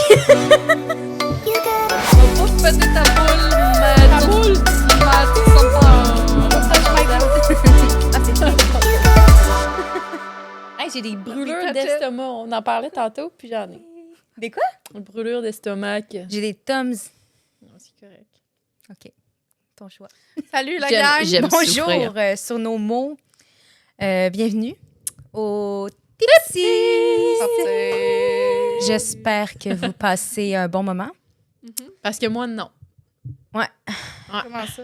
Faut que péter ta boule, mais ta boule, mais tout Hey, j'ai des brûlures d'estomac. On en parlait tantôt, puis j'en ai. Des quoi? Une brûlure d'estomac. J'ai des Tums. Non, c'est correct. OK. Ton choix. Salut la J'aime- gang! j'aime Bonjour souffrir. sur nos mots. Bienvenue au Tipsy. J'espère que vous passez un bon moment. Parce que moi, non. Comment ça?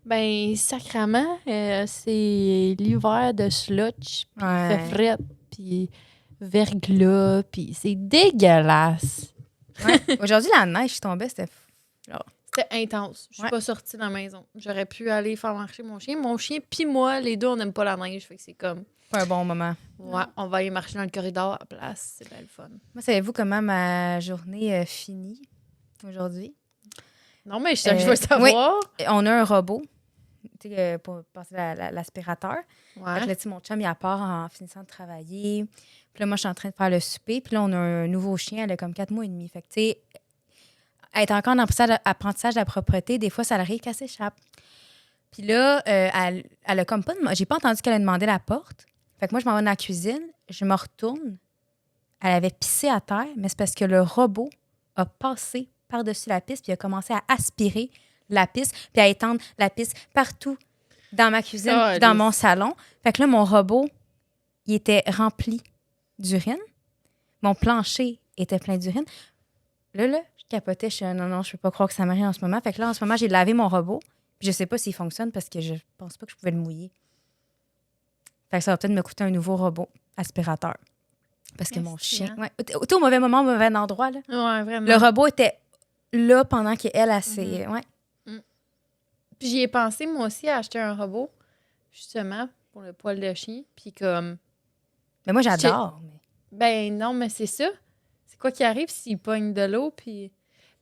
Ben, sacrément, c'est l'hiver de slotch, puis il fait fret, puis verglas, puis c'est dégueulasse. Ouais. Aujourd'hui, la neige tombait, c'était C'était intense. Je suis Ouais. pas sortie de la maison. J'aurais pu aller faire marcher mon chien. Mon chien puis moi, les deux, on n'aime pas la neige. Fait que c'est comme, pas un bon moment. ouais, on va aller marcher dans le corridor à la place. C'est bien le fun. Moi, savez-vous comment ma journée finit aujourd'hui? Non, mais je veux savoir. On a un robot pour passer l'aspirateur. Fait que Ouais. là, tu sais, mon chum, il part en finissant de travailler. Puis là, moi, je suis en train de faire le souper. Puis là, on a un nouveau chien. Elle a comme 4 mois et demi. Fait que, tu sais, être encore en apprentissage de la propreté, des fois, ça arrive qu'elle s'échappe. Puis là, elle a comme pas... J'ai pas entendu qu'elle a demandé la porte. Fait que moi, je m'en vais dans la cuisine. Je me retourne. Elle avait pissé à terre, mais c'est parce que le robot a passé par-dessus la piste puis a commencé à aspirer la piste puis à étendre la piste partout dans ma cuisine, Oh, puis dans les- mon salon. Fait que là, mon robot, il était rempli d'urine. Mon plancher était plein d'urine. Là, je capotais. Je suis non, je peux pas croire que ça m'arrive en ce moment. Fait que là, en ce moment, j'ai lavé mon robot. Puis je sais pas s'il fonctionne parce que je pense pas que je pouvais le mouiller. Fait que ça va peut-être me coûter un nouveau robot aspirateur. Parce que mon Merci, chien... hein. Ouais, au mauvais moment, au mauvais endroit, là. Ouais, vraiment. Le robot était là pendant qu'elle a ses... Ouais. Puis j'y ai pensé, moi aussi, à acheter un robot, justement, pour le poil de chien. Puis comme, Mais moi, j'adore. Mais... ben non, mais c'est ça. C'est quoi qui arrive s'il pogne de l'eau, puis...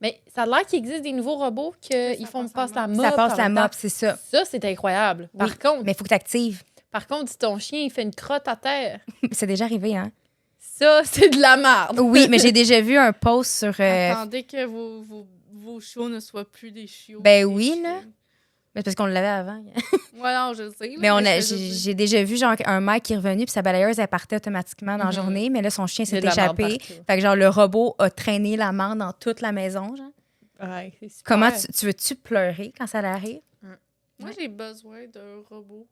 Mais ça a l'air qu'il existe des nouveaux robots qu'ils font passer la mop. Ça passe la en même temps. mop, c'est ça. Ça, c'est incroyable. Oui, Par Mais il faut que tu actives. contre, si ton chien il fait une crotte à terre, C'est déjà arrivé, hein? ça, c'est de la merde. Oui, mais j'ai déjà vu un post sur... Attendez que vos chiots ne soient plus des chiots. Ben des oui, chiens. là. Mais c'est parce qu'on l'avait avant. Ouais, non, je sais. là, Mais je j'ai déjà vu genre un mec qui est revenu puis sa balayeuse, elle partait automatiquement dans la Mhm. journée. Mais là, son chien Il y a s'est de la merde échappé. partout. Fait que genre, le robot a traîné la merde dans toute la maison, genre. Ouais, c'est super. Comment tu veux-tu pleurer quand ça arrive? Moi, j'ai besoin d'un robot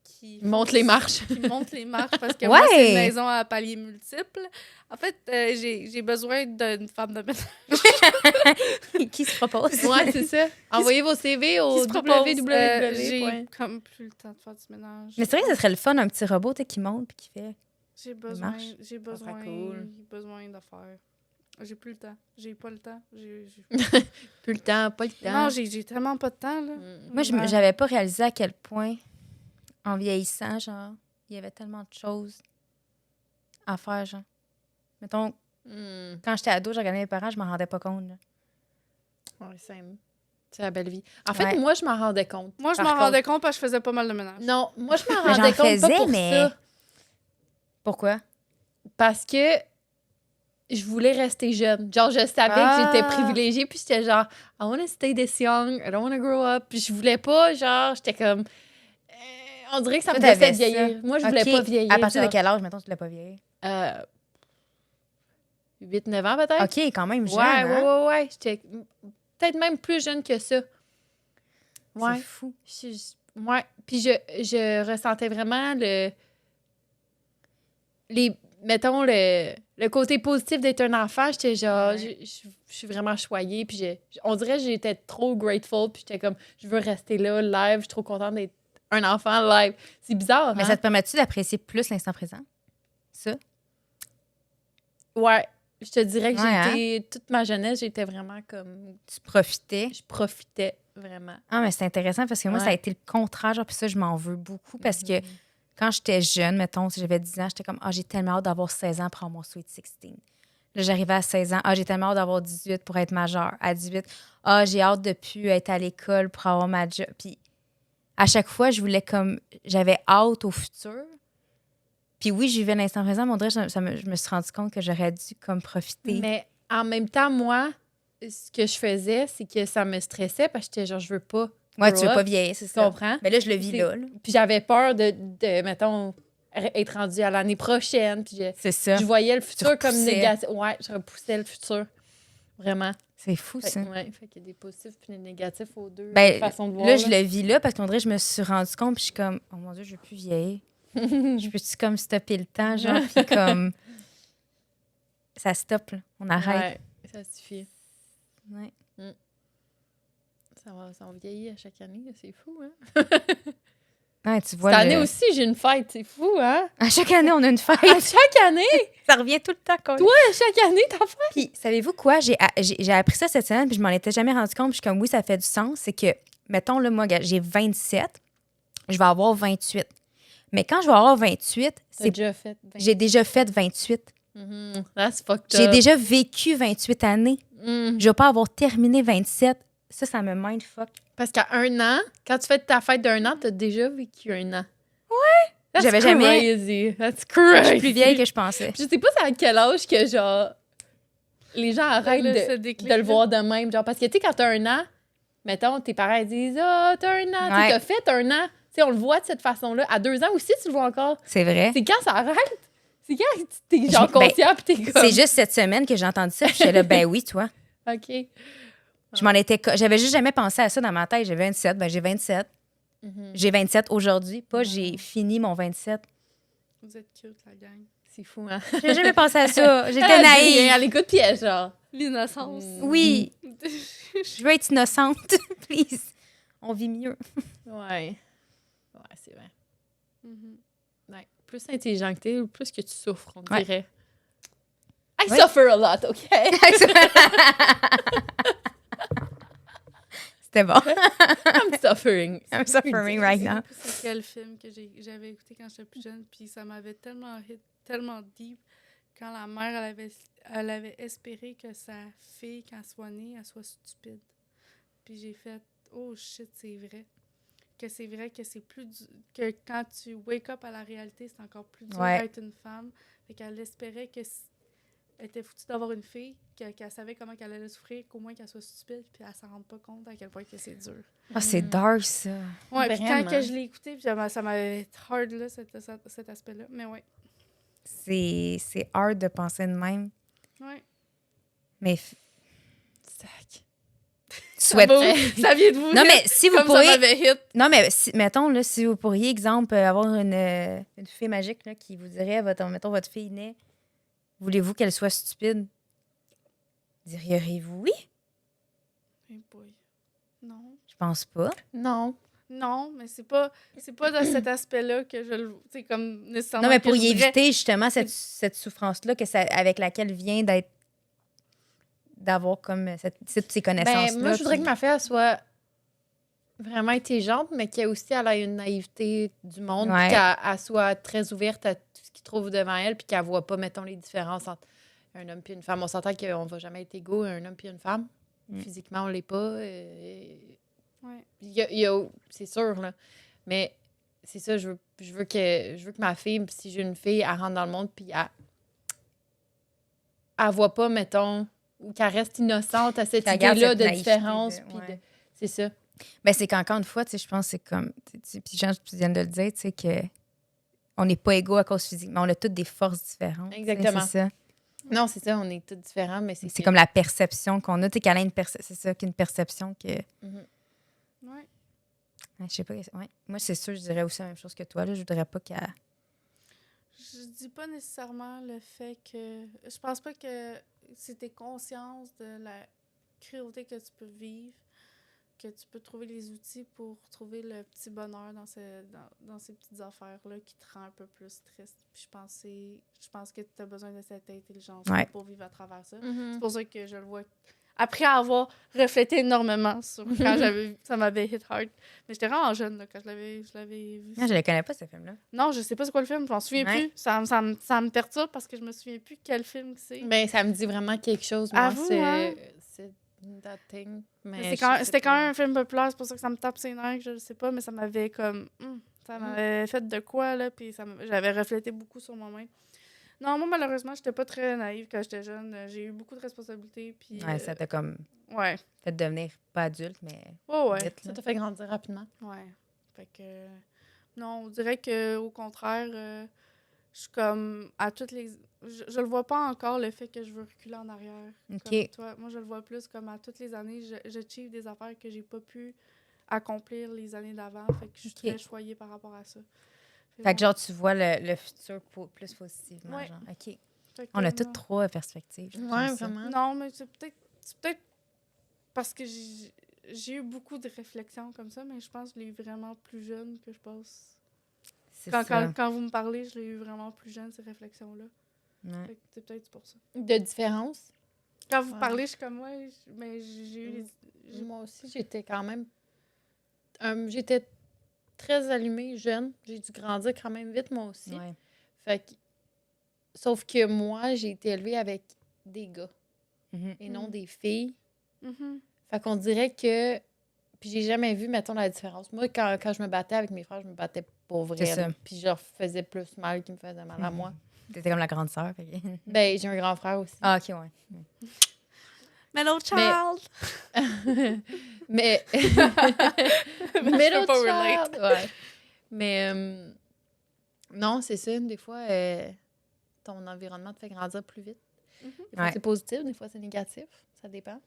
qui Monte les marches. qui monte les marches parce que Ouais. moi, c'est une maison à paliers multiples. En fait, j'ai besoin d'une femme de ménage. Qui se propose? Ouais, c'est ça. Envoyez vos CV au Qui se propose. www. J'ai comme plus le temps de faire du ménage. Mais c'est vrai que ce serait le fun, un petit robot tu sais, qui monte puis qui fait... J'ai besoin, marche. j'ai besoin, serait cool. besoin d'affaires. J'ai plus le temps. J'ai pas le temps. Plus le temps, pas le temps. Non, j'ai tellement pas de temps, là. Moi, Ouais. j'avais pas réalisé à quel point, en vieillissant, genre, il y avait tellement de choses à faire, genre. Mettons, Hmm. quand j'étais ado, je regardais mes parents, je m'en rendais pas compte, là. Ouais, c'est la belle vie. En fait, Ouais. moi, je m'en rendais compte. Moi, je Par m'en contre. rendais compte parce que je faisais pas mal de ménage. Non, moi, je m'en Mais rendais j'en compte pas faisais, pour mais- ça. Pourquoi? Parce que je voulais rester jeune. Genre, je savais que j'étais privilégiée, puis j'étais genre, I want to stay this young, I don't want to grow up. Puis je voulais pas, genre, j'étais comme... on dirait que ça me Toi, déçait de t'avais vieillir. ça. Moi, je voulais Ok. pas vieillir. À partir genre. de quel âge, mettons, tu l'as pas vieilli? 8-9 ans, peut-être? OK, quand même jeune, Ouais, hein? ouais. J'étais peut-être même plus jeune que ça. Ouais. C'est fou. Ouais. Puis je ressentais vraiment mettons, le côté positif d'être un enfant. J'étais genre, Ouais. je suis vraiment choyée. Puis on dirait que j'étais trop grateful. Puis j'étais comme, je veux rester là, live. Je suis trop contente d'être un enfant live. C'est bizarre, Mais hein? ça te permet-tu d'apprécier plus l'instant présent? Ça? Ouais. Je te dirais que Ouais, toute ma jeunesse, j'étais vraiment comme, Tu profitais? je profitais vraiment. Ah, mais c'est intéressant parce que moi, Ouais. ça a été le contraire. Genre, puis ça, je m'en veux beaucoup parce que quand j'étais jeune, mettons, si j'avais 10 ans, j'étais comme, j'ai tellement hâte d'avoir 16 ans pour avoir mon Sweet 16. Là, j'arrivais à 16 ans. J'ai tellement hâte d'avoir 18 pour être majeure. À 18, j'ai hâte de plus être à l'école pour avoir ma job. Puis à chaque fois, je voulais comme, j'avais hâte au futur. Puis oui, je vivais l'instant présent, mais on dirait que je me suis rendu compte que j'aurais dû comme profiter. Mais en même temps, moi, ce que je faisais, c'est que ça me stressait parce que j'étais genre, je veux pas. Ouais, grow tu veux up, pas vieillir, c'est Tu ça. comprends? Mais là, je le vis C'est- là. Puis j'avais peur de mettons, être rendue à l'année prochaine. Puis C'est ça. je voyais le futur comme repoussais. négatif. Ouais, je repoussais le futur. Vraiment. C'est fou, Fait, ça. ouais, fait qu'il y a des positifs puis des négatifs aux deux Ben, façons de voir. là, je le vis là parce qu'on dirait que je me suis rendu compte, puis je suis comme, oh mon Dieu, je veux plus vieillir. Je peux-tu comme stopper le temps, genre, puis comme. Ça stoppe, là. On arrête. Ouais, ça suffit. Ouais. Ça va vieillir à chaque année, c'est fou, hein? Ouais, tu vois. Cette année aussi, j'ai une fête, c'est fou, hein? À chaque année, on a une fête. À chaque année! Ça revient tout le temps. Toi? À chaque année, ta fête! Puis, savez-vous quoi? J'ai appris ça cette semaine, puis je m'en étais jamais rendu compte. Puis, je suis comme, oui, ça fait du sens. C'est que, mettons, là, moi, j'ai 27, je vais avoir 28. Mais quand je vais avoir 28, j'ai déjà fait 28. That's fucked J'ai up. déjà vécu 28 années. Mm. Je vais pas avoir terminé 27. Ça me mindfuck. Parce qu'à 1 an, quand tu fais ta fête d'1 an, t'as déjà vécu 1 an. That's J'avais jamais- crazy. That's Je crazy. suis plus vieille que je pensais. Je sais pas c'est à quel âge que, genre, les gens arrêtent de le voir de même. Genre, parce que, tu sais, quand t'as 1 an, mettons, tes parents disent « Ah, t'as 1 an. Ouais. T'as fait 1 an. » Tu sais, on le voit de cette façon-là. À 2 ans aussi, tu le vois encore. C'est vrai. C'est quand ça arrête. C'est quand t'es, genre, Ben, conscient pis t'es comme... C'est juste cette semaine que j'ai entendu ça. Puis j'étais là, ben oui, toi. OK. J'avais juste jamais pensé à ça dans ma tête. J'ai 27, ben j'ai 27. J'ai 27 aujourd'hui, pas j'ai fini mon 27. Vous êtes cute, la gang. C'est fou, hein? J'ai jamais pensé à ça. J'étais Elle dit rien, naïve. elle écoute piège, genre. L'innocence. Oui, je veux être innocente, please. On vit mieux. Ouais. Ouais, c'est vrai. Mhm. Ouais. Plus intelligent que t'es, plus que tu souffres, on Ouais. dirait. I Ouais. suffer a lot, OK? C'était bon. I'm suffering. I'm suffering right Je sais now. plus c'est quel film que j'avais écouté quand j'étais plus jeune, puis ça m'avait tellement hit, tellement deep, quand la mère, elle avait espéré que sa fille, quand elle soit née, elle soit stupide. Puis j'ai fait « Oh shit, c'est vrai. » Que c'est vrai que c'est plus que quand tu wake up à la réalité, c'est encore plus dur Ouais. d'être une femme. Fait qu'elle espérait que elle était foutue d'avoir une fille, qu'elle savait comment qu'elle allait souffrir, qu'au moins qu'elle soit stupide, puis elle s'en rende pas compte à quel point que c'est dur. Ah, c'est dark, ça. Ouais, puis quand Vraiment. que je l'ai écouté, puis ça m'avait été hard, là, cet aspect-là. Mais ouais. C'est hard de penser de même. Ouais. Mais Sac. souhaite. Ça vient de vous. Non, mais si vous comme pourriez. ça m'avait hit. Non, mais mettons, là, si vous pourriez, exemple, avoir une fée magique là, qui vous dirait, mettons, votre fille naît, voulez-vous qu'elle soit stupide? Diriez-vous oui? Hey boy. Non. Je pense pas. Non. Non, mais c'est pas dans cet aspect-là que je le. Tu sais, comme nécessairement. Non, mais que pour je y voudrais- éviter justement cette souffrance-là avec laquelle vient d'avoir comme ces connaissances-là. Ben, moi, je voudrais puis- que ma fille elle soit vraiment intelligente, mais qu'elle aussi elle ait une naïveté du monde, Ouais. puis qu'elle soit très ouverte à tout ce qu'il trouve devant elle, puis qu'elle voit pas, mettons, les différences entre un homme et une femme. On s'entend qu'on va jamais être égaux, un homme et une femme. Physiquement, on l'est pas. Ouais. C'est sûr, là. Mais c'est ça, je veux que ma fille, si j'ai une fille, elle rentre dans le monde, puis elle voit pas, mettons, ou qu'elle reste innocente à cette Qu'elle garde idée-là cette de naïveté différence. de- Puis ouais. c'est ça. Ben, c'est qu'encore une fois, tu sais, je pense que c'est comme. Puis, Jean, tu viens de le dire, tu sais, que on n'est pas égaux à cause physique, mais on a toutes des forces différentes. tu sais, Exactement. C'est ça. Non, c'est ça, on est tous différents, mais c'est C'est comme la perception qu'on a. Tu sais, qu'elle a c'est ça, qu'une perception que. Mhm. Ouais. Ouais, je sais pas. Ouais. Moi, c'est sûr, je dirais aussi la même chose que toi. Là. Je voudrais pas qu'elle. Je dis pas nécessairement le fait que. Je pense pas que si t'es conscience de la cruauté que tu peux vivre, que tu peux trouver les outils pour trouver le petit bonheur dans ces petites affaires-là qui te rend un peu plus triste. Puis je pense que tu as besoin de cette intelligence Ouais. pour vivre à travers ça. Mhm. C'est pour ça que je le vois. Après avoir reflété énormément sur quand ça m'avait hit hard. Mais j'étais vraiment jeune là, quand je l'avais vu. Non, je le connais pas, ce film-là. Non, je sais pas c'est quoi le film, je m'en souviens Ouais. plus. Ça me perturbe parce que je me souviens plus quel film c'est. Ben, ça me dit vraiment quelque chose, moi. Avoue, hein? C'est that thing. Mais Mais je sais c'était quand pas. même un film populaire, c'est pour ça que ça me tape ses nerfs, je sais pas, mais ça m'avait comme. Ça m'avait fait de quoi, là, puis j'avais reflété beaucoup sur moi-même. Non, moi, malheureusement, j'étais pas très naïve quand j'étais jeune. J'ai eu beaucoup de responsabilités. Puis, Ouais, ça t'a comme ouais. fait devenir pas adulte, mais Ouais. vite, Ça là. t'a fait grandir rapidement. Ouais. Fait que. Non, on dirait que au contraire, je suis comme à toutes les. Je le vois pas encore le fait que je veux reculer en arrière. OK. Comme toi. Moi, je le vois plus comme à toutes les années, j'achieve des affaires que j'ai pas pu accomplir les années d'avant. Fait que je suis très choyée par rapport à ça. Fait que genre, tu vois le futur plus positivement, Ouais. genre. OK. Fait que On a non. toutes trois perspectives. Ouais, J'aime ça. vraiment. Non, mais c'est peut-être parce que j'ai eu beaucoup de réflexions comme ça, mais je pense que je l'ai eu vraiment plus jeune que je pense. C'est ça. Quand vous me parlez, je l'ai eu vraiment plus jeune, ces réflexions-là. Ouais. Fait que c'est peut-être pour ça. De différence. Quand vous Ouais. parlez, je suis comme, ouais, mais j'ai eu les... Moi aussi, j'étais quand même... j'étais très allumée, jeune. J'ai dû grandir quand même vite, moi aussi. Ouais. Fait que... Sauf que moi, j'ai été élevée avec des gars Mhm. et non des filles. Mhm. Fait qu'on dirait que... Puis j'ai jamais vu, mettons, la différence. Moi, quand je me battais avec mes frères, je me battais pour vrai. C'est ça. là. Puis je leur faisais plus mal qu'ils me faisaient mal à moi. T'étais comme la grande sœur. Fait que... Ben, j'ai un grand frère aussi. Ah, OK, ouais. Middle child! Mais... Je Middle peux pas relate. child, ouais. Mais non, c'est ça. Des fois, ton environnement te fait grandir plus vite. Mhm. Des fois, Ouais. c'est positif, des fois, c'est négatif. Ça dépend.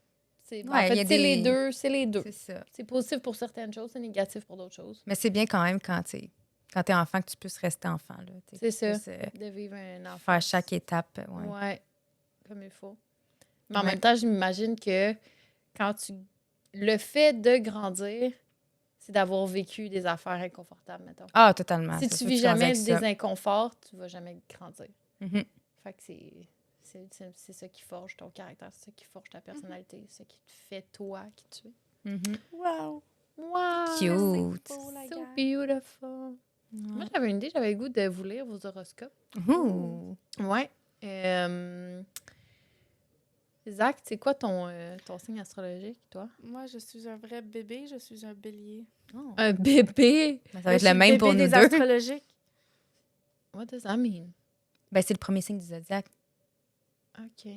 En Ouais, il y fait, a c'est les des- deux. C'est les deux. C'est ça. C'est positif pour certaines choses, c'est négatif pour d'autres choses. Mais c'est bien quand même quand t'es enfant que tu puisses rester enfant. Là. C'est ça. Puisses, De vivre un enfant. faire chaque étape. Ouais. Ouais, comme il faut. Mais en Ouais. même temps, je m'imagine que quand tu... Le fait de grandir, c'est d'avoir vécu des affaires inconfortables, mettons. Ah, totalement. Si C'est tu sûr, vis grandis jamais avec ça. des inconforts, tu vas jamais grandir. Mhm. Fait que c'est ça qui forge ton caractère, c'est ça qui forge ta personnalité, c'est ça qui te fait toi qui tu es. Mhm. Wow! Wow! Cute. C'est beau, la So gang. beautiful. Moi, j'avais une idée, j'avais le goût de vous lire vos horoscopes. Ouh. Ouais. Zach, c'est quoi ton signe astrologique, toi? Moi, je suis un vrai bébé, je suis un bélier. Oh. Un bébé! Ben, ça va être Je suis le même pour bébé nous des deux. astrologiques. What does that mean? Ben, c'est le premier signe du zodiaque. OK.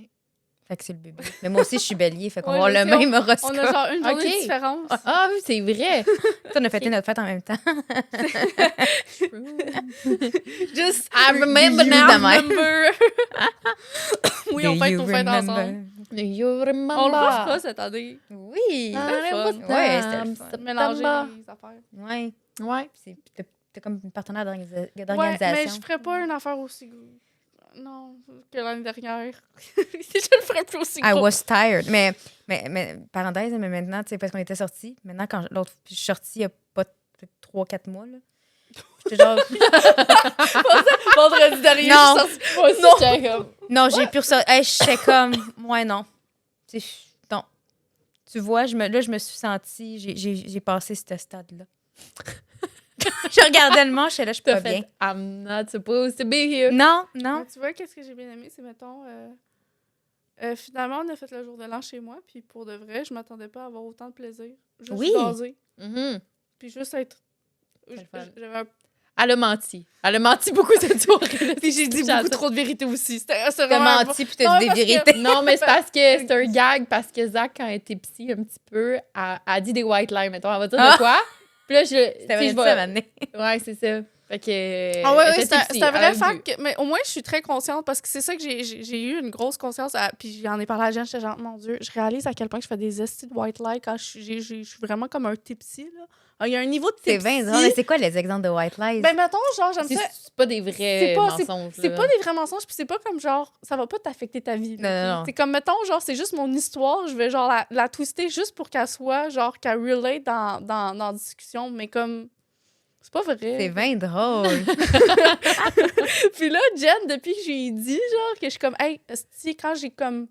Fait que c'est le bébé. Mais moi aussi, je suis bélier. Fait qu'on Ouais, va avoir je le sais, même horoscope. On a genre une journée Ok. de différence. Ah oui, c'est vrai! On a fêté notre fête en même temps. Just I remember You now. the man. remember. Oui, on Do fête you nos fêtes remember? ensemble. You remember. On le refera cette année. Oui. Ah, C'était le fun. Ouais, c'était le fun. Mélanger Septembre. les affaires. Ouais. Ouais. T'es comme une partenaire Ouais, d'organisation. mais je ferais pas une affaire aussi... Non, que l'année dernière. Je le ferais plus aussi I gros. was tired. Mais parenthèse, mais maintenant, tu sais, parce qu'on était sortis, maintenant, quand l'autre, je suis sortie il y a pas 3-4 mois, là. J'étais genre, Vendredi dernier, Non. je suis sortie. Moi aussi, Non. j'étais comme... non, j'ai plus ça. Hey, j'étais comme, ouais, non. Tu sais, non. Tu vois, je me suis sentie, j'ai passé ce stade-là. Je regardais le manche, et là, je suis T'as pas fait bien. I'm not supposed to be here. Non, non. Mais tu vois, qu'est-ce que j'ai bien aimé, c'est, mettons... finalement, on a fait le jour de l'an chez moi, puis pour de vrai, je m'attendais pas à avoir autant de plaisir. Juste Oui. jaser, Mhm. puis juste être... C'est le fun. J'avais un... Elle a menti. Elle a menti beaucoup cette soirée. Puis j'ai dit beaucoup trop de vérité aussi. C'était T'as vraiment... menti, puis Non, t'as dit parce des que- vérités. Non, mais c'est parce que c'est un gag, parce que Zach, quand elle était psy un petit peu, a dit des white lies, mettons. Elle va dire Ah! de quoi? Puis là, C'était vrai je ça, maintenant. Ouais, c'est ça. Fait que... Ah ouais, elle ouais, était c'est psy, un vrai elle a fact. vu. Mais au moins, je suis très consciente parce que c'est ça que j'ai eu une grosse conscience. Puis j'en ai parlé à Jeanne, j'étais genre, mon Dieu, je réalise à quel point je fais des estis de white light quand je suis vraiment comme un tipsy, là. Ah, il y a un niveau de tipsy. C'est 20 drôle. Mais c'est quoi les exemples de white lies? Ben, mettons, genre, j'aime ça. C'est pas des vrais C'est pas- mensonges. C'est là. pas des vrais mensonges, puis c'est pas comme genre, ça va pas t'affecter ta vie. là, Non, non, ok? non. C'est comme, mettons, genre, c'est juste mon histoire, je vais genre la twister juste pour qu'elle soit, genre, qu'elle relate dans la discussion, mais comme, c'est pas vrai. C'est 20 drôle. Puis là, Jen, depuis que j'ai dit, genre, que je suis comme, hey, esti, quand j'ai comme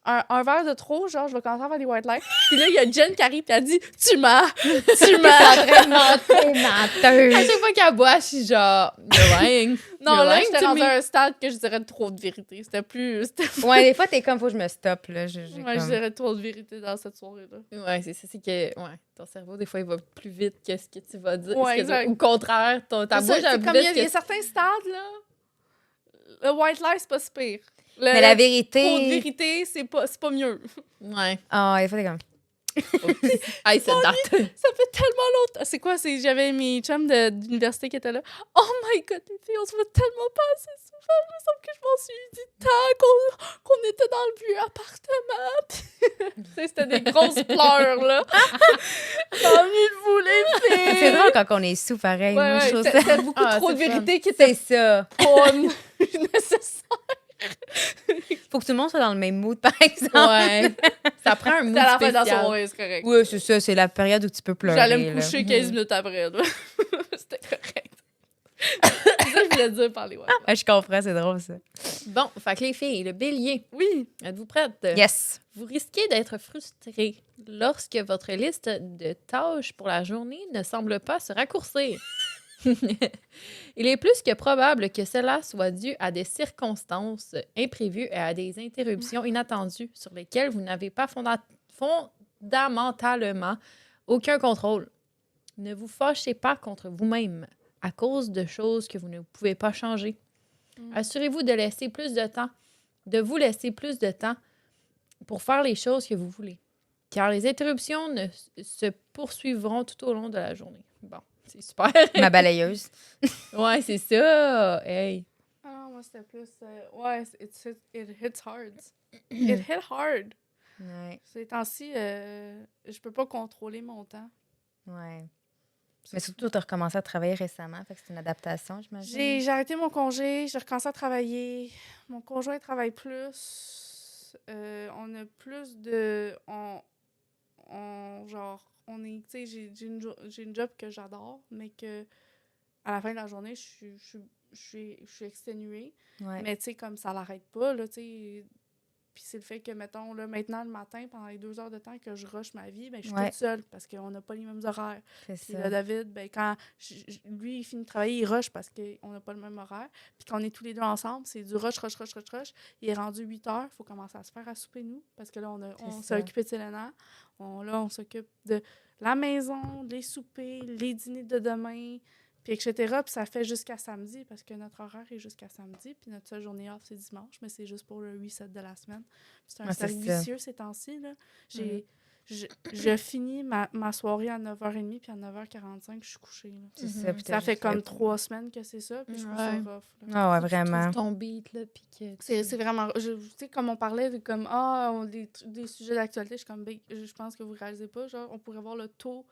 un verre de trop, genre, je vais commencer à faire des white lights. Puis là, il y a Jen qui arrive, puis elle dit, tu mens, tu mens. À chaque fois qu'elle boit, je suis genre... You're lying. Non, You're là, lying j'étais to rendue me. à un stade que je dirais trop de vérité. C'était plus. Ouais, des fois, t'es comme, faut que je me stoppe, là. J'ai Ouais, je comme... dirais trop de vérité dans cette soirée-là. Ouais, c'est ça, c'est que ouais, ton cerveau, des fois, il va plus vite que ce que tu vas dire. Ouais, Ce que exact. Au contraire, ta C'est ça, bouche va c'est plus comme il y vite a que... certains stades, là. le white lie, c'est pas si pire. Mais la Trop de vérité... vérité, c'est pas mieux. Ouais. Ah, il faut comme... Hey, cette date. Ça fait tellement longtemps. C'est quoi? J'avais mes chums d'université qui étaient là. Oh my God, les filles, on se voit tellement pas assez souvent. Il me semble que je m'en suis dit tant qu'on était dans le vieux appartement. Tu sais, c'était des grosses pleurs, là. M'ennuie de vous, les filles. C'est drôle quand on est sous, pareil. Moi, je trouve ça... C'était beaucoup Ah, trop de c'est vérité qui était C'est ça. pas nécessaire. Faut que tout le monde soit dans le même mood, par exemple. Ouais. Ça prend un mood C'était à la fin de la spécial. soirée, c'est correct. Oui, c'est ça. C'est la période où tu peux pleurer. J'allais me là. coucher 15 minutes après. Là. C'était correct. C'est ça que je voulais dire par les ouais. Ah, je comprends, c'est drôle, ça. Bon, fait que les filles, le bélier, Oui. êtes-vous prêtes? Yes. Vous risquez d'être frustré lorsque votre liste de tâches pour la journée ne semble pas se raccourcir. Il est plus que probable que cela soit dû à des circonstances imprévues et à des interruptions inattendues sur lesquelles vous n'avez pas fondamentalement aucun contrôle. Ne vous fâchez pas contre vous-même à cause de choses que vous ne pouvez pas changer. Assurez-vous de vous laisser plus de temps pour faire les choses que vous voulez, car les interruptions se poursuivront tout au long de la journée. Bon, c'est super. Ma balayeuse. Ouais, c'est ça. Hey. Ah non, moi, c'était plus... ouais, it hits hard. It hit hard. Ouais. Ces temps-ci, je peux pas contrôler mon temps. Ouais. Mais surtout, tu as recommencé à travailler récemment, fait que c'est une adaptation, j'imagine. J'ai arrêté mon congé, j'ai recommencé à travailler. Mon conjoint travaille plus. On a plus de... on est... Tu sais, j'ai une job que j'adore, mais que à la fin de la journée, je suis exténuée. Ouais. Mais tu sais, comme ça l'arrête pas, là, tu sais... Puis c'est le fait que, mettons, là, maintenant, le matin, pendant les 2 heures de temps que je rush ma vie, ben, je suis Ouais. toute seule parce qu'on n'a pas les mêmes horaires. C'est Puis ça. là, David, ben, quand lui, il finit de travailler, il rush parce qu'on n'a pas le même horaire. Puis quand on est tous les deux ensemble, c'est du rush. Il est rendu 8 heures, il faut commencer à se faire à souper, nous, parce que là, on s'est occupé de Selena. On s'occupe de la maison, les soupers, les dîners de demain, puis etc. Puis ça fait jusqu'à samedi, parce que notre horaire est jusqu'à samedi, puis notre seule journée off, c'est dimanche, mais c'est juste pour le reset de la semaine. Puis c'est un cercle vicieux ces temps-ci, là. Je finis ma soirée à 9h30, puis à 9h45, je suis couchée, là. C'est ça. Puis Ça t'as fait juste comme fait- 3 semaines que c'est ça, puis je trouve ça Ouais. rough, là. Ah ouais, Tu vraiment. trouves ton beat, là, puis que... C'est vraiment... Tu sais, comme on parlait de comme, des sujets d'actualité, je suis comme, ben, je pense que vous réalisez pas, genre, on pourrait voir le taux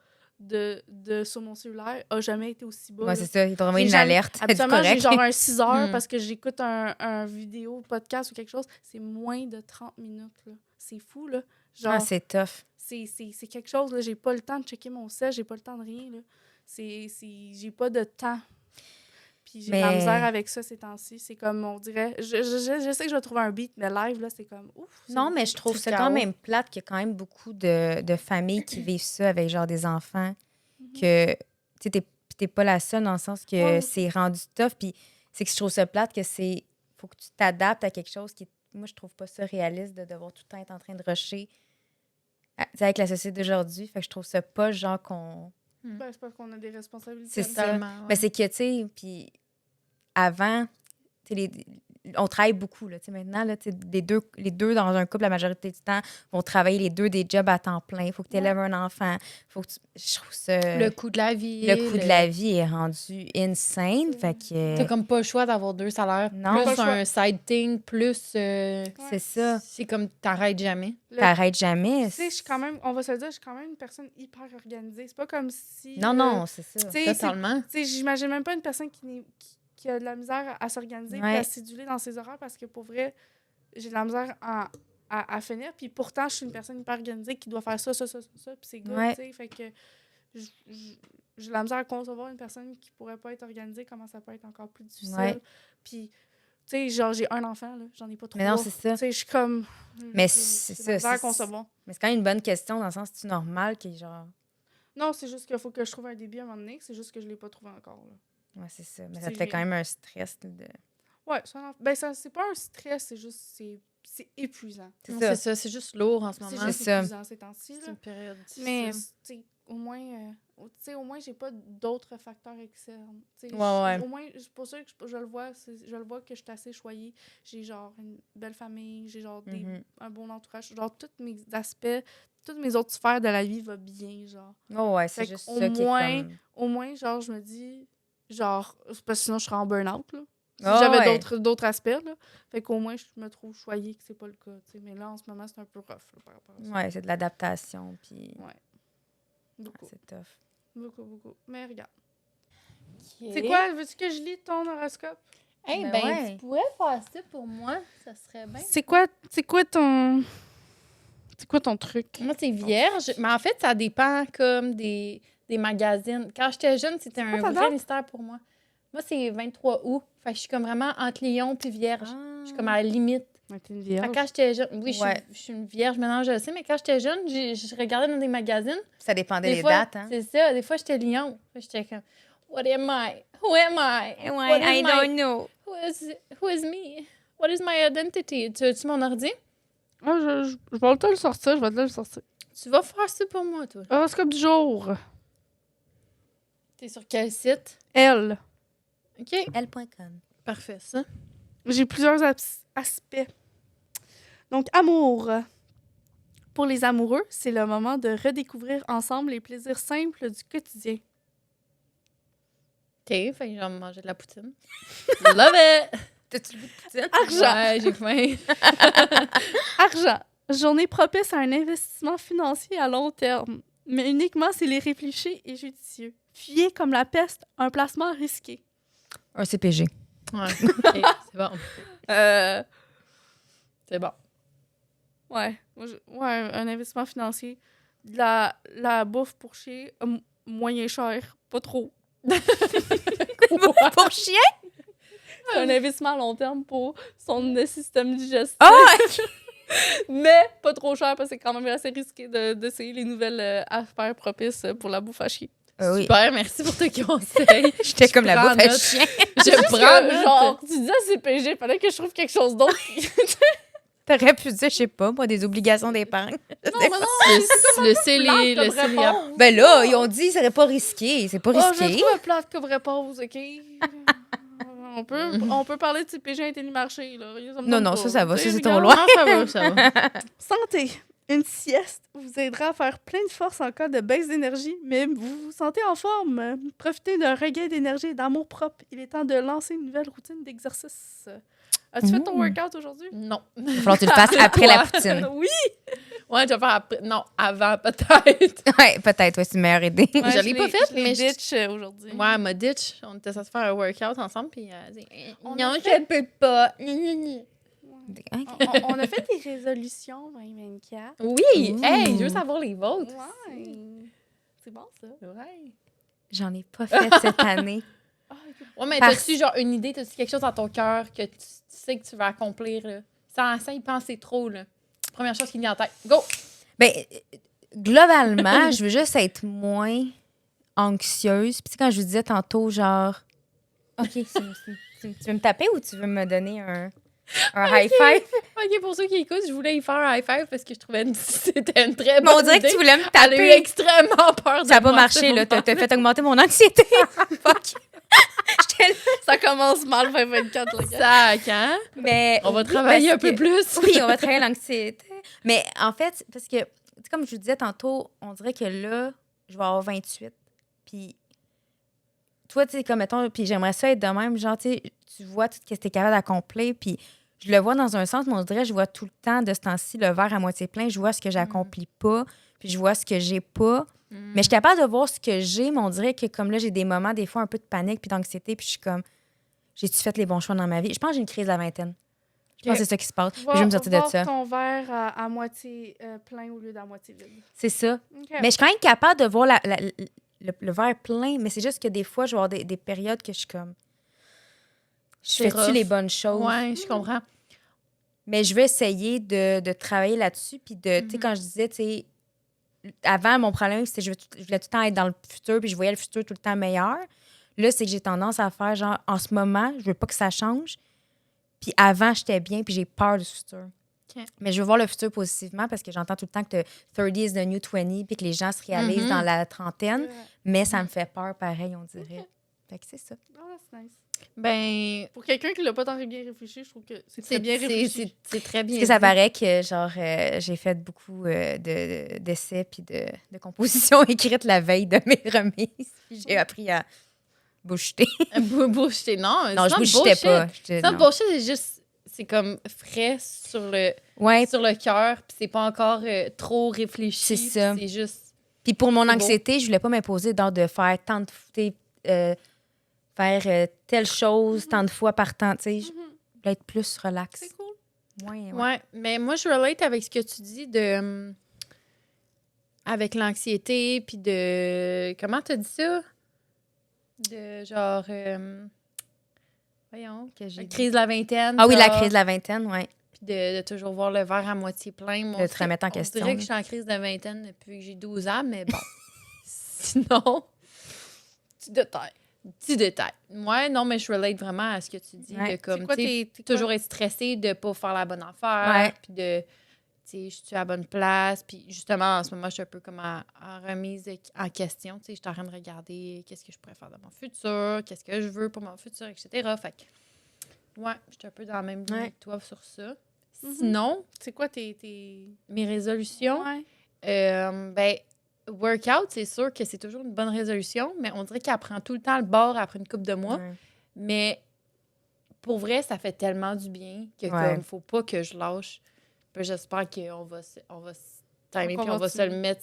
sur mon cellulaire a jamais été aussi bas. Ouais, là. c'est ça. Il t'a envoyé J'ai une jamais- alerte. C'est Habituellement, j'ai correct. genre un 6 heures Mm. parce que j'écoute un vidéo, podcast ou quelque chose. C'est moins de 30 minutes, là. C'est fou, là. Genre, Ah, c'est tough. c'est quelque chose, là. J'ai pas le temps de checker mon sel, j'ai pas le temps de rien, là. J'ai pas de temps. Puis j'ai de la Mais- misère avec ça ces temps-ci. C'est comme, on dirait... Je sais que je vais trouver un beat, mais live, là, c'est comme... Ouf! Non, mais je trouve c'est ça chaos. quand même plate qu'il y a quand même beaucoup de familles qui vivent ça avec genre des enfants. Que tu sais, t'es pas la seule dans le sens que Ouais. c'est rendu tough. Puis c'est que je trouve ça plate que c'est. Faut que tu t'adaptes à quelque chose qui. Moi, je trouve pas ça réaliste de devoir tout le temps être en train de rusher avec la société d'aujourd'hui. Fait que je trouve ça pas genre qu'on. Ben, c'est parce qu'on a des responsabilités. C'est ça. Totalement, ouais. Mais c'est que, tu sais, puis avant, tu sais, on travaille beaucoup, là. Tu sais, maintenant, là, tu sais, les deux dans un couple, la majorité du temps, vont travailler les deux des jobs à temps plein. Il faut que tu élèves un enfant. Faut que je trouve ça... Le coût de la vie. Le coût de la vie est rendu insane. Fait que... T'as comme pas le choix d'avoir 2 salaires. Non. Plus Pas le un side thing, plus... C'est ça. C'est comme t'arrêtes jamais. T'arrêtes jamais. Tu sais, je suis quand même, on va se le dire, je suis quand même une personne hyper organisée. C'est pas comme si... Non, non, c'est ça. Tu sais, Totalement. Tu sais, j'imagine même pas une personne qui a de la misère à s'organiser Ouais. et à s'éduler dans ses horaires parce que pour vrai, j'ai de la misère à finir. Puis pourtant, je suis une personne hyper organisée qui doit faire ça, puis c'est good, Ouais. tu sais. Fait que j'ai de la misère à concevoir une personne qui pourrait pas être organisée, comment ça peut être encore plus difficile. Ouais. Puis, tu sais, genre, j'ai un enfant, là, j'en ai pas 3. Mais non, c'est ça. Tu sais, je suis comme... Mais j'ai c'est de la ça, misère à c'est- concevoir. Mais c'est quand même une bonne question dans le sens, c'est normal que genre... Non, c'est juste qu'il faut que je trouve un début à un moment donné. C'est juste que je l'ai pas trouvé encore, là. Ouais, c'est ça. Mais ça C'est te fait quand vrai. même un stress là, de... Ouais, ben ça, c'est pas un stress, c'est juste, c'est épuisant. C'est Non, ça. C'est ça, c'est juste lourd en ce C'est moment. juste C'est ça. épuisant ces temps-ci, C'est là. une période difficile. Mais, tu sais, au moins, tu sais, au moins, j'ai pas d'autres facteurs externes. Tu sais, Ouais. Au moins, c'est pour ça que je le vois, je le vois que je suis assez choyée. J'ai, genre, une belle famille, j'ai, genre, un bon entourage. Genre, tous mes aspects, toutes mes autres sphères de la vie vont bien, genre. Oh, ouais, c'est Fait juste qu'au ça qui est moins, comme... au moins, genre, je me dis, genre, c'est parce que sinon, je serais en burn-out, là. Si Oh, j'avais ouais. d'autres aspects, là. Fait qu'au moins, je me trouve choyée que c'est pas le cas, tu sais. Mais là, en ce moment, c'est un peu rough, là, par rapport à ça. Ouais, c'est de l'adaptation, puis... Ouais. Beaucoup. C'est tough. Beaucoup. Mais regarde. Ok. C'est quoi? Veux-tu que je lis ton horoscope? Hey, Ben ben, ouais. tu pourrais faire ça pour moi. Ça serait bien. C'est quoi ton... C'est quoi ton truc? Moi, c'est vierge. Mais en fait, ça dépend comme des magazines. Quand j'étais jeune, c'était un quoi ta vrai date? mystère pour moi. Moi, c'est 23 août. Fait que je suis comme vraiment entre lion puis vierge. Je suis comme à la limite. Ouais, t'es une Fait vierge. que quand j'étais jeune, oui, Ouais. je suis une vierge, maintenant je le sais, mais quand j'étais jeune, je regardais dans des magazines. Ça dépendait Des des fois, dates, hein? c'est ça. Des fois, j'étais lion. J'étais comme, what am I? Who am I? What is I my- don't know. Who is me? What is my identity? Tu as-tu mon ordi? Ah, je vais te le sortir, Tu vas faire ça pour moi, toi. Horoscope du jour. T'es sur quel site? Elle. OK. L.com. Parfait, ça. J'ai plusieurs aspects. Donc, amour. Pour les amoureux, c'est le moment de redécouvrir ensemble les plaisirs simples du quotidien. OK, fait que je vais manger de la poutine. Love it! T'as-tu le goût de poutine? Argent. Ouais, j'ai faim. Argent. Journée propice à un investissement financier à long terme. Mais uniquement s'il est réfléchi et judicieux. Fuyez comme la peste un placement risqué. Un CPG. Ouais, OK, c'est bon. C'est bon. Ouais. Ouais, un investissement financier. De la bouffe pour chier, moyen cher, pas trop. Pour chien? Un investissement à long terme pour son système digestif. Ah! Mais pas trop cher parce que c'est quand même assez risqué d'essayer les nouvelles affaires propices pour la bouffe à chier. Oui. Super, merci pour tes conseils. J'étais comme la prends bouffe à note. chien. Je prends note. Genre, tu disais CPG, fallait que je trouve quelque chose d'autre. T'aurais pu dire, je sais pas, moi, des obligations d'épargne. Non, mais non, Le CELI, le comme CELI. réponse. Ben là, ils ont dit que ce serait pas risqué. C'est pas Oh, je risqué. trouve plate comme réponse, OK? On peut parler de CPG Intellimarché, là. Non, ça va. Ça, c'est trop loin. loin. Non, ça va. Santé. Une sieste vous aidera à faire plein de force en cas de baisse d'énergie, mais vous vous sentez en forme. Profitez d'un regain d'énergie et d'amour propre. Il est temps de lancer une nouvelle routine d'exercice. As-tu fait ton workout aujourd'hui? Non. Il va falloir que tu le fasses après la poutine. Oui! Ouais, je vais faire après. Non, avant, peut-être. Ouais, peut-être, ouais, c'est une meilleure idée. Je l'ai pas faite, mais je- ditch aujourd'hui. Ouais, elle m'a ditch. On était censé faire un workout ensemble, puis elle a dit On non, a je ne peux pas. On a fait des résolutions 2024. Oui! Ouh. Hey, je veux savoir les vôtres. Ouais. C'est bon, ça. Ouais. J'en ai pas fait cette année. Ouais, mais Parce- t'as-tu genre une idée, t'as-tu quelque chose dans ton cœur que tu sais que tu vas accomplir, là? Sans y penser trop, là. Première chose qui me vient en tête. Go! Ben, globalement, je veux juste être moins anxieuse. Puis, tu sais, quand je vous disais tantôt, genre, OK, tu veux me taper ou tu veux me donner un high five? OK, pour ceux qui écoutent, je voulais y faire un high five parce que je trouvais que c'était une très Mais bonne on dirait idée. que tu voulais me Elle a eu taper. extrêmement peur de Ça n'a pas moi, marché, ce là. T'as moment. fait augmenter mon anxiété. Fuck. J'étais là. Ça commence mal 2024, les gars. Sac, hein? Mais On va oui, travailler un parce peu que- plus. Oui, on va travailler l'anxiété. Mais en fait, parce que, tu sais, comme je vous disais tantôt, on dirait que là, je vais avoir 28. Puis, toi, tu sais, comme mettons, puis j'aimerais ça être de même, genre, tu sais, tu vois tout ce que tu es capable d'accomplir. Puis, je le vois dans un sens, mais on dirait, je vois tout le temps de ce temps-ci le verre à moitié plein. Je vois ce que j'accomplis pas, puis je vois ce que j'ai pas. Mais je suis capable de voir ce que j'ai, mais on dirait que comme là, j'ai des moments, des fois, un peu de panique puis d'anxiété, puis je suis comme, j'ai-tu fait les bons choix dans ma vie? Je pense que j'ai une crise de la vingtaine. Je pense que c'est ça qui se passe. Puis je vais me sortir de voir ça. ton verre à moitié plein au lieu d'à moitié vide. C'est ça. OK. Mais je suis quand même capable de voir le verre plein, mais c'est juste que des fois, je vais avoir des périodes que je suis comme, je C'est fais-tu rough. les bonnes choses? Ouais, je comprends. Mais je vais essayer de travailler là-dessus. Puis, tu sais, quand je disais, tu sais, avant, mon problème, c'était que je voulais tout le temps être dans le futur, puis je voyais le futur tout le temps meilleur. Là, c'est que j'ai tendance à faire, genre, en ce moment, je veux pas que ça change. Puis avant, j'étais bien, puis j'ai peur du futur. OK. Mais je veux voir le futur positivement parce que j'entends tout le temps que 30 is the new 20 puis que les gens se réalisent Mhm. dans la trentaine. Ouais. Mais ça me fait peur pareil, on dirait. Fait que c'est ça. Ah, c'est nice. Ben, Pour quelqu'un qui l'a pas tant bien réfléchi, je trouve que c'est très bien réfléchi. c'est très bien Parce que ça dit. paraît que, genre, j'ai fait beaucoup d'essais puis de compositions écrites la veille de mes remises. Puis j'ai appris à bullshiter. Bullshit, non. Non, je c'est bullshitais bullshit. pas. C'est not Non. bullshit, c'est juste... C'est comme frais sur le Ouais, cœur, puis c'est pas encore trop réfléchi. C'est ça. puis C'est juste... puis pour mon C'est beau. anxiété, je voulais pas m'imposer d'ordre de faire tant de... faire telle chose tant de fois par temps, tu sais. Je voulais être plus relax. C'est cool. Ouais, mais moi, je relate avec ce que tu dis de... avec l'anxiété, puis de... Comment t'as dit ça? De genre... voyons. Que j'ai La dit. crise de la vingtaine. Ah oui, la genre, crise de la vingtaine, oui. Puis de toujours voir le verre à moitié plein. Moi, De te remettre en question. Je dirais que je suis en crise de vingtaine depuis que j'ai 12 ans, mais bon. Sinon, Petit détail. petit détail. Ouais, non, mais je relate vraiment à ce que tu dis. Ouais. De comme, C'est quoi tu sais, t'es quoi? toujours être stressé de pas faire la bonne affaire. Ouais. Puis de, tu sais, je suis à la bonne place. Puis justement, en ce moment, je suis un peu comme en remise en question. Tu sais, je suis en train de regarder qu'est-ce que je pourrais faire dans mon futur, qu'est-ce que je veux pour mon futur, etc. Fait que, ouais, je suis un peu dans la même ligne Ouais. que toi sur ça. Mhm. Sinon, C'est quoi tes... mes résolutions, Ouais. ben, workout, c'est sûr que c'est toujours une bonne résolution, mais on dirait qu'elle prend tout le temps le bord après une couple de mois. Ouais. Mais pour vrai, ça fait tellement du bien que Ouais. comme faut pas que je lâche. Puis j'espère qu'on va se timer, On puis on va se continue. le mettre.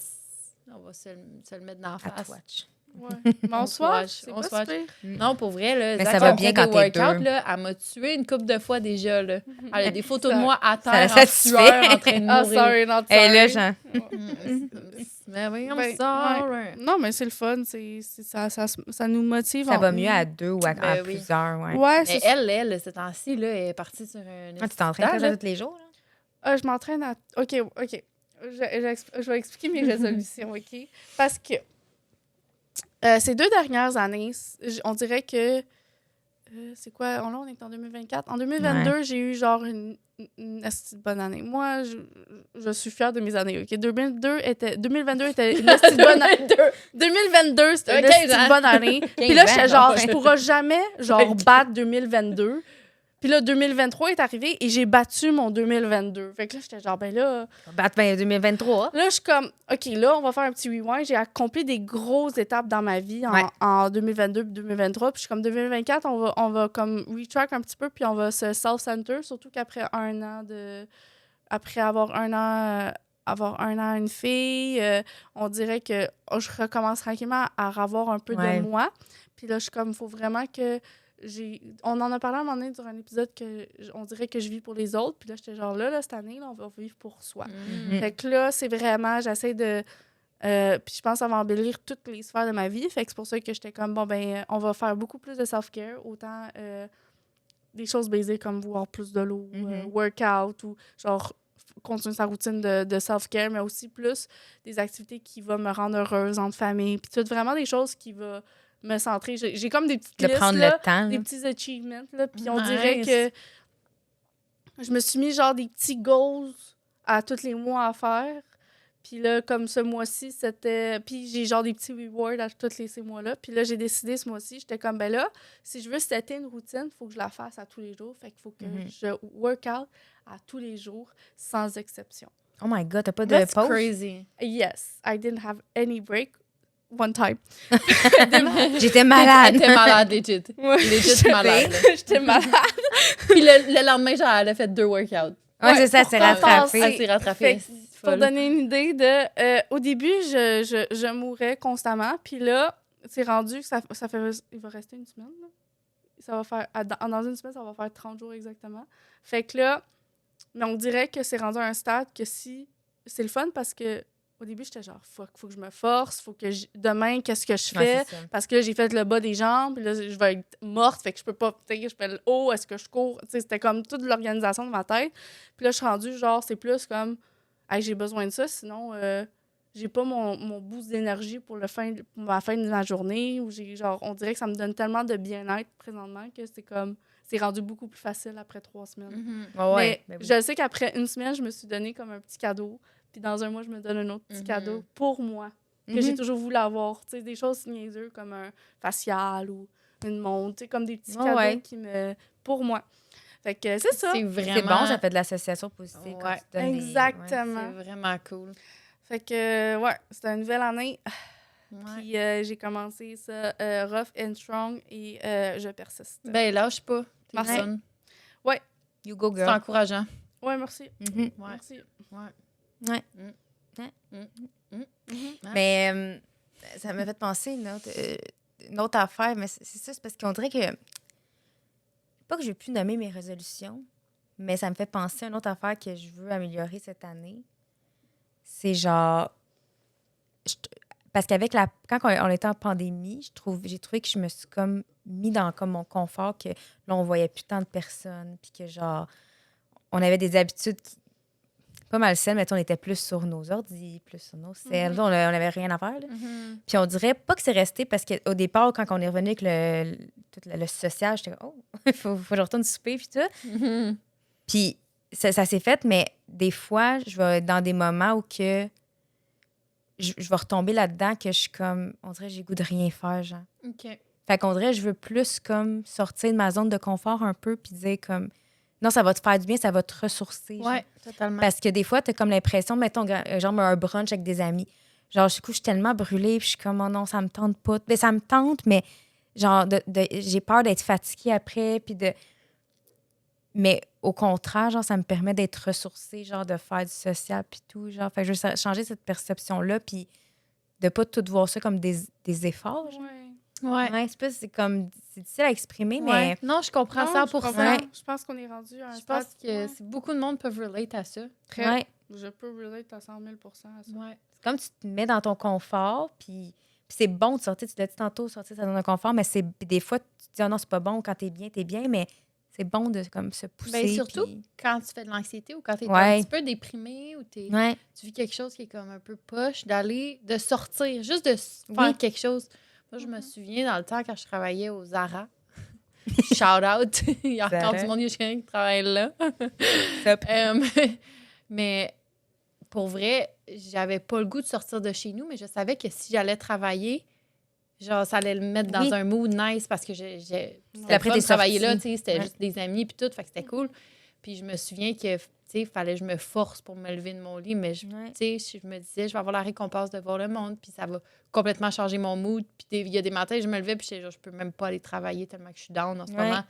On va se le mettre dans la À face. Twatch. Ouais. Mais on On se watch. se C'est watch, pas on se super. Non, pour vrai, là, Mais Zach, ça va elle bien fait quand des t'es workouts, deux. là, elle m'a tué une couple de fois déjà. Là. Elle a des photos de Ça- moi à ça la terre, en satisfait. sueur, en train de Ah, mourir. sorry, not Et sorry. là, genre, Mais oui, I'm Ben, sorry. Non, mais c'est le fun. Ça nous motive. ça en va nous. mieux à deux ou à Ben oui. plusieurs, ouais. Ouais, Mais c'est elle, ce temps-ci, là, elle est partie sur un... Ah, tu t'entraînes temps, pas là. tous les jours, là? Je m'entraîne à... OK. Je vais expliquer mes résolutions, OK? Parce que ces 2 dernières années, on dirait que... c'est quoi? Là, on est en 2024. En 2022, j'ai eu genre une esti de bonne année. Moi, je suis fière de mes années, OK? 2022 était une esti de bonne année. 2022, c'était une esti de bonne année. Puis là, j'étais genre, je pourrais jamais, genre, battre 2022. Puis là, 2023 est arrivé et j'ai battu mon 2022. Fait que là, j'étais genre, ben là... Battre 2023. Là, je suis comme, OK, là, on va faire un petit rewind. J'ai accompli des grosses étapes dans ma vie Ouais. en 2022 et 2023. Puis je suis comme, 2024, on va comme retrack un petit peu, puis on va se self-center, surtout qu'après un an de... Après avoir un an une fille, on dirait que je recommence tranquillement à avoir un peu Ouais. de moi. Puis là, je suis comme, il faut vraiment que... On en a parlé à un moment donné durant un épisode que on dirait que je vis pour les autres. Puis là, j'étais genre, là, cette année, là, on va vivre pour soi. Mm. Fait que là, c'est vraiment, j'essaie de... puis je pense que ça va embellir toutes les sphères de ma vie. Fait que c'est pour ça que j'étais comme, bon, ben, on va faire beaucoup plus de self-care. Autant des choses basiques comme boire plus de l'eau, workout ou genre continuer sa routine de self-care, mais aussi plus des activités qui vont me rendre heureuse en famille. Puis tout vraiment des choses qui vont me centrer. J'ai comme des petites De listes, prendre là, le temps. des là. petits achievements, là, puis on Nice. dirait que je me suis mis genre des petits goals à tous les mois à faire. Puis là, comme ce mois-ci, c'était... Puis j'ai genre des petits rewards à tous ces mois-là. Puis là, j'ai décidé ce mois-ci, j'étais comme, ben là, si je veux setter une routine, il faut que je la fasse à tous les jours. Fait qu'il faut que je work out à tous les jours, sans exception. Oh my God, t'as pas de That's pause? crazy. Yes, I didn't have any break one time. J'étais malade. T'es malade, legit. Legit malade. là. J'étais malade. Puis le lendemain, genre, elle a fait 2 workouts. Ouais, c'est ça, c'est pour rattrapé. Elle s'est rattrapée. Fait Pour donner une idée de... au début, je mourais constamment. Puis là, c'est rendu que ça fait... Il va rester une semaine, là. Ça va faire... Dans une semaine, ça va faire 30 jours exactement. Fait que là... Mais on dirait que c'est rendu à un stade que si... C'est le fun parce que au début, j'étais genre, faut que je me force. Faut que demain, qu'est-ce que je Ouais, fais? c'est ça. Parce que là, j'ai fait le bas des jambes. Puis là, je vais être morte. Fait que je peux pas... Tu sais, je fais le haut. Est-ce que je cours? Tu sais, c'était comme toute l'organisation de ma tête. Puis là, je suis rendue, genre, c'est plus comme... Hey, j'ai besoin de ça, sinon j'ai pas mon boost d'énergie pour la fin de ma journée. Ou j'ai genre, on dirait que ça me donne tellement de bien-être présentement que c'est comme c'est rendu beaucoup plus facile après 3 semaines. Ouais, Mais ben oui. je sais qu'après une semaine, je me suis donné comme un petit cadeau. Puis dans un mois, je me donne un autre petit cadeau pour moi. Que j'ai toujours voulu avoir. Tu sais, des choses niaiseuses comme un facial ou une montre. Tu sais, comme des petits cadeaux qui me... pour moi. Fait que c'est ça. C'est vraiment... C'est bon, ça fait de l'association positive quand tu donnes Exactement. C'est vraiment cool. Fait que, ouais, c'était une nouvelle année. Ouais. Puis j'ai commencé ça rough and strong et je persiste. Ben, lâche pas. Merci. Personne. Ouais. You go, C'est girl. encourageant. Ouais, merci. Ouais. Merci. Ouais. Ouais. Ouais. Mais ça m'a fait penser une autre affaire, mais c'est ça, c'est parce qu'on dirait que... Pas que j'ai pu nommer mes résolutions, mais ça me fait penser à une autre affaire que je veux améliorer cette année. C'est genre... Parce qu'avec quand on était en pandémie, j'ai trouvé que je me suis comme mis dans comme mon confort, que là, on voyait plus tant de personnes, puis que genre, on avait des habitudes pas malsaines, mais on était plus sur nos ordi, plus sur nos selles. On n'avait rien à faire. Là. Puis on dirait pas que c'est resté, parce qu'au départ, quand on est revenu avec tout le social, j'étais comme, oh, il faut que je retourne souper, puis tout. Puis ça s'est fait, mais des fois, je vais être dans des moments où que je vais retomber là-dedans, que je suis comme, on dirait, j'ai le goût de rien faire, genre. OK. Fait qu'on dirait, je veux plus comme sortir de ma zone de confort un peu, puis dire comme, non, ça va te faire du bien, ça va te ressourcer. Genre. Ouais, totalement. Parce que des fois, t'as comme l'impression, mettons, genre un brunch avec des amis. Genre, du coup, je suis tellement brûlée, puis je suis comme, oh non, ça me tente pas. Mais ça me tente, mais genre, j'ai peur d'être fatiguée après, puis de... Mais au contraire, genre, ça me permet d'être ressourcée, genre, de faire du social, puis tout. Genre, fait que je veux changer cette perception-là, puis de pas tout voir ça comme des efforts. Genre. Ouais. Ouais. C'est comme... C'est difficile à exprimer, mais... Ouais. Non, je comprends Non, 100%. je comprends. Je pense qu'on est rendu à un Je stade. pense que beaucoup de monde peuvent relate à ça. Très. Ouais. Je peux relate à 100 000 % à ça. Ouais. C'est comme tu te mets dans ton confort, puis c'est bon de sortir, tu l'as dit tantôt, sortir de sa zone de confort, mais des fois, tu te dis, oh non, c'est pas bon, quand t'es bien, mais c'est bon de comme se pousser. Ben, surtout puis... quand tu fais de l'anxiété ou quand tu es Ouais. un petit peu déprimé ou tu Ouais. vis quelque chose qui est comme un peu poche, de sortir, juste de faire quelque chose. Moi, je me souviens dans le temps quand je travaillais au Zara. Shout out! Il y a encore Zara. du monde qui travaille là. Top. Mais pour vrai, j'avais pas le goût de sortir de chez nous, mais je savais que si j'allais travailler, genre, ça allait le mettre dans un mood nice parce que c'était après, fun t'es de travailler sortie. là, tu sais, c'était Ouais. juste des amis puis tout, fait que c'était cool. Puis je me souviens que, tu sais, fallait que je me force pour me lever de mon lit, mais, tu sais, je me disais, je vais avoir la récompense de voir le monde, puis ça va complètement changer mon mood. Puis il y a des matins, je me levais, puis j'étais genre, je peux même pas aller travailler tellement que je suis down en ce moment.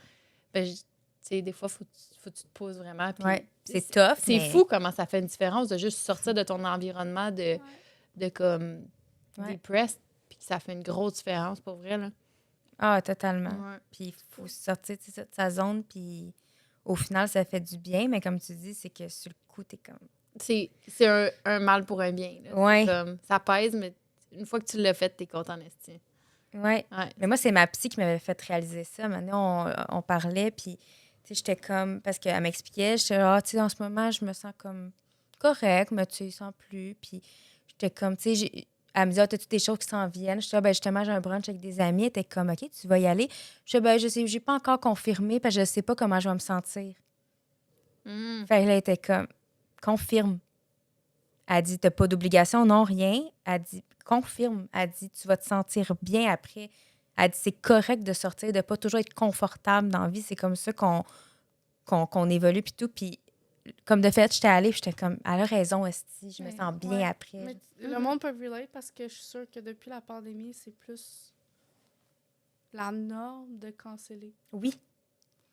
Ben, tu sais, des fois, faut que tu te poses vraiment. Puis c'est tough, c'est mais... fou comment ça fait une différence de juste sortir de ton environnement de comme depressed, puis que ça fait une grosse différence pour vrai, là. Ah, totalement. Ouais. Puis il faut sortir de sa zone, puis au final, ça fait du bien, mais comme tu dis, c'est que sur le coup, t'es comme... C'est un mal pour un bien. Là. Ouais. Comme, ça pèse, mais une fois que tu l'as fait, t'es content d'estime. Ouais. Ouais. Mais moi, c'est ma psy qui m'avait fait réaliser ça. Maintenant, on parlait, puis j'étais comme... Parce qu'elle m'expliquait, j'étais là, tu sais, en ce moment, je me sens comme correct, mais tu sais, sans plus. Puis j'étais comme, tu sais, elle me dit, t'as-tu des choses qui s'en viennent? Je dis, ben justement, j'ai un brunch avec des amis. Elle était comme, OK, tu vas y aller. Je dis, ben je sais, j'ai pas encore confirmé, parce que je sais pas comment je vais me sentir. Fait que là, elle était comme, confirme. Elle dit, t'as pas d'obligation, non, rien. Elle dit, confirme. Elle dit, tu vas te sentir bien après. Elle dit, c'est correct de sortir, de pas toujours être confortable dans la vie. C'est comme ça qu'on évolue, puis tout. Puis, comme de fait, j'étais allée, puis j'étais comme, elle a raison, esti, je me sens bien après. Mais le monde peut relate parce que je suis sûre que depuis la pandémie, c'est plus la norme de canceller. Oui.